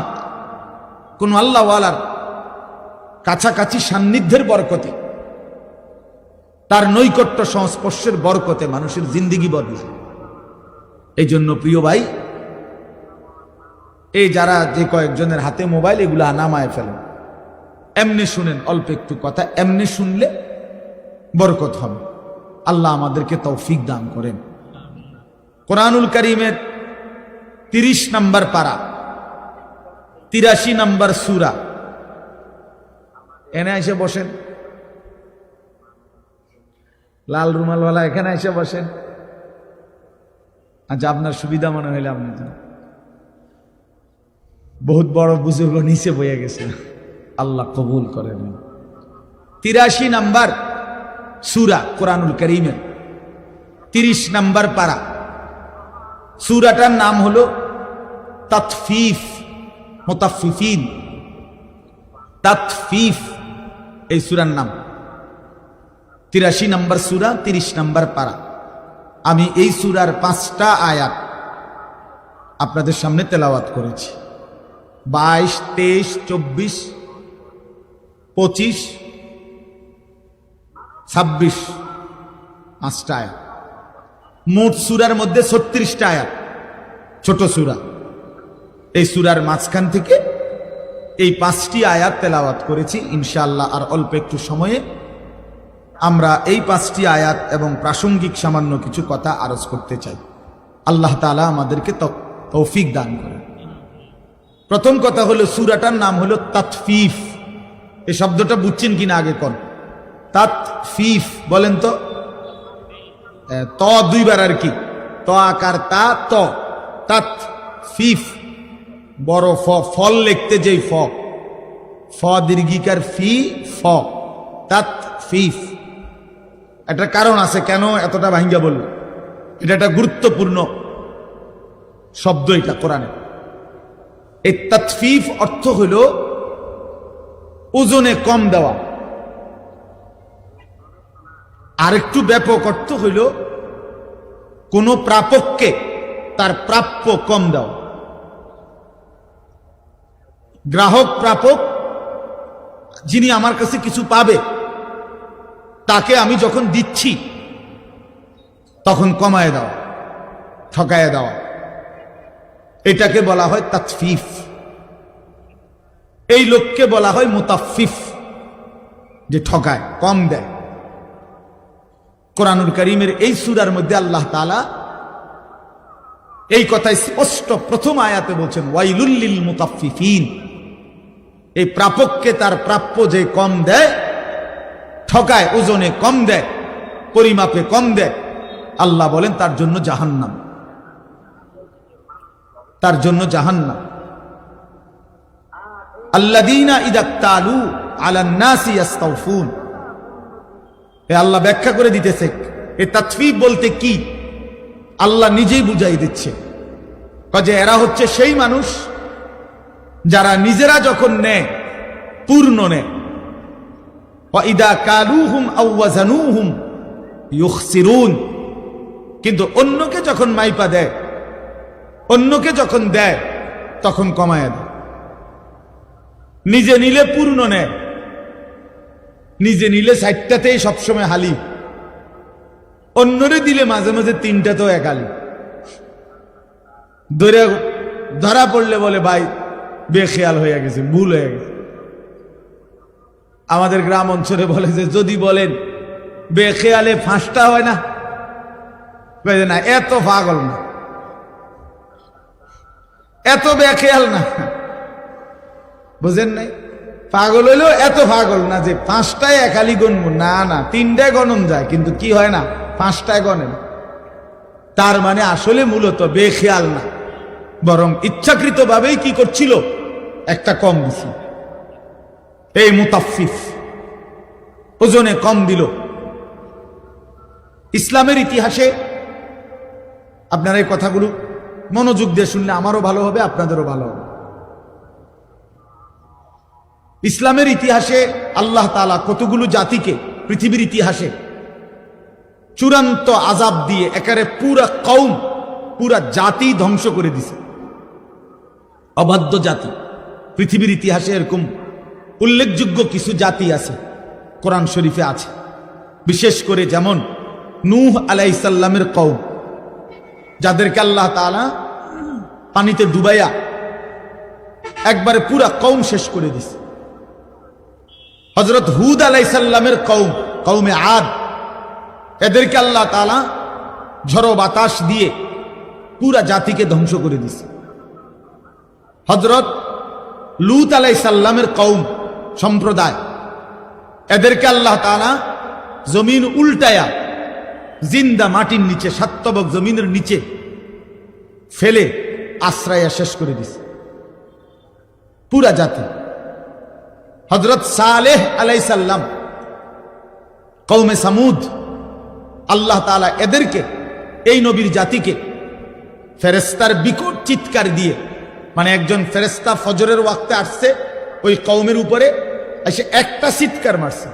কোন আল্লাহওয়ালার কাছাকাছি সান্নিধ্যের বরকতে, তার নৈকট্য সংস্পর্শের বরকতে মানুষের জিন্দিগি বদলায়। এই জন্য প্রিয় ভাই, এই যারা যে কয়েকজনের হাতে মোবাইল, এগুলা নামায় ফেলেন, এমনি শুনেন, অল্প একটু কথা এমনি শুনলে বরকত হবে। আল্লাহ আমাদেরকে তৌফিক দান করেন। কোরআনুল কারীমের 30 নম্বর পারা, 83 নম্বর সূরা, এনে এসে বসেন, লাল রুমালওয়ালা এখানে এসে বসেন। আচ্ছা, আপনার সুবিধা মনে হইলে আপনি বহুত বড় বুজুর্গ নিচে বইয়া গেছে, আল্লাহ কবুল করেন। 83 নম্বর সূরা কোরআনুল কারীমের 30 নম্বর পারা। সূরাটার নাম হলো তাতফিফ, মুতাফফিফিন, তাতফিফ এই সূরার নাম। 83 নম্বর সূরা, 30 নম্বর পারা। আমি এই সূরার 5টা আয়াত আপনাদের সামনে তেলাওয়াত করেছি। 22, 23, 24, 25, 26, 5টা আয়াত। মোট সূরার মধ্যে 36টা আয়াত, ছোট সূরা। এই সূরার মাঝখান থেকে এই 5টি আয়াত তেলাওয়াত করেছি। ইনশাআল্লাহ আর অল্প একটু সময়ে আমরা এই 5টি আয়াত এবং প্রাসঙ্গিক সামান্য কিছু কথা আরজ করতে চাই। আল্লাহ তাআলা আমাদেরকে তৌফিক দান করেন। প্রথম কথা হলো, সূরাটার নাম হলো তাতফিফ। এই শব্দটা বুঝছেন কিনা আগে কোন? তাতফিফ বলেন তো। ত দুইবার আর কি, ত আকার তা, ত, তাতফিফ। বড় ফ, ফল লিখতে যেই ফ, ফ দীর্ঘিকার ফি, ফ, তাতফিফ। একটা কারণ আছে কেন এতটা ভাঙ্গা বলল। এটা একটা গুরুত্বপূর্ণ শব্দ এটা কোরআনে। এই তাতফিফ অর্থ হইল ওজনে কম দেওয়া। আরেকটু ব্যাপক অর্থ হইল কোন প্রাপককে তার প্রাপ্য কম দেওয়া। গ্রাহক প্রাপক, যিনি আমার কাছে কিছু পাবে, তাকে আমি যখন দিচ্ছি তখন কমায় দেওয়া, ঠকায় দেওয়া, এটাকে বলা হয় তাতফিফ। এই লোককে বলা হয় মুতাফফিফ, যে ঠকায়, কম দেয়। কোরআনুল কারীমের এই সূরার মধ্যে আল্লাহ তাআলা এই কথা স্পষ্ট প্রথম আয়াতে বলছেন, ওয়াইলুল লিল মুতাফফিফিন। এই প্রাপককে তার প্রাপ্য যে কম দেয়, ঠকায়, ওজনে কম দেয়, পরিমাপে কম দেয়, আল্লাহ বলেন তার জন্য জাহান্নাম, তার জন্য জাহান্নাম। আল্লাযীনা ইযা তালু আলান নাসি ইস্তাউফুন। এ আল্লাহ ব্যাখ্যা করে দিতেছে এই তাতফিফ বলতে কি, আল্লাহ নিজেই বুঝাই দিচ্ছে যে এরা হচ্ছে সেই মানুষ যারা নিজেরা যখন নেয় পূর্ণ নেয়, ওয়া ইযা কালুহুম আও ওয়াজানুহুম ইউখসিরুন। কিন্তু অন্যকে যখন মাইপা দেয়, অন্যকে যখন দেয় তখন কমায় দেয়। নিজে নিলে পূর্ণ নেয়, নিজে নিলে 60টাতেই সবসময় হালি, অন্যরে দিলে মাঝে মাঝে 3টাতেও এক হালি। ধরা পড়লে বলে ভাই বেখেয়াল হয়ে গেছে, ভুল হয়ে গেছে। আমাদের গ্রাম অঞ্চলে বলে যে যদি বলেন বেখেয়ালে 5টা হয় না, না এত পাগল না, এত বেখেয়াল না, বুঝেন নাই? পাগল হইলেও এত পাগল না যে 5টায় একালি গণব, না না 3টায় গণন যায়, কিন্তু কি হয় না 5টায় গণেন। তার মানে আসলে মূলত বেখেয়াল না, বরং ইচ্ছাকৃত ভাবেই কি করছিল, একটা কম দিছিল। এই মুতাফফিফ ওজনে কম দিল। ইসলামের ইতিহাসে আপনারা এই কথাগুলো মনোযোগ দিয়ে শুনলে আমারও ভালো হবে, আপনাদেরও ভালো হবে। ইসলামের ইতিহাসে আল্লাহ তাআলা কতগুলো জাতিকে পৃথিবীর ইতিহাসে চূড়ান্ত আযাব দিয়ে একেবারে পুরা কওম, পুরা জাতি ধ্বংস করে দিছে। অবাধ্য জাতি পৃথিবীর ইতিহাসে এরকম উল্লেখযোগ্য কিছু জাতি আছে, কোরআন শরীফে আছে। বিশেষ করে যেমন নূহ আলাইহিস সালামের কওম, যাদেরকে আল্লাহ তাআলা পানিতে ডুবাইয়া একবারে পুরা কওম শেষ করে দিছে। হযরত হুদ আলাইহিস সালামের কওম, কওমে আদ, এদেরকে আল্লাহ তাআলা ঝড়ো বাতাস দিয়ে পুরা জাতিকে ধ্বংস করে দিছে। হযরত লূত আলাইহিস সালামের কওম, সম্প্রদায়, এদেরকে আল্লাহ তাআলা জমিন উল্টায়া জিন্দা মাটির নিচে, সাতবক জমিনের নিচে ফেলে আশ্রয়া শেষ করে দিছে পুরা জাতি। হযরত সালেহ আলাইহিস সালাম কওমে সামুদ, আল্লাহ তাআলা এদেরকে, এই নবীর জাতিকে ফেরেশতার বিকট চিৎকার দিয়ে, মানে একজন ফেরেশতা ফজরের ওয়াক্তে আসছে ওই কওমের উপরে, এসে একটা চিৎকার মারছে।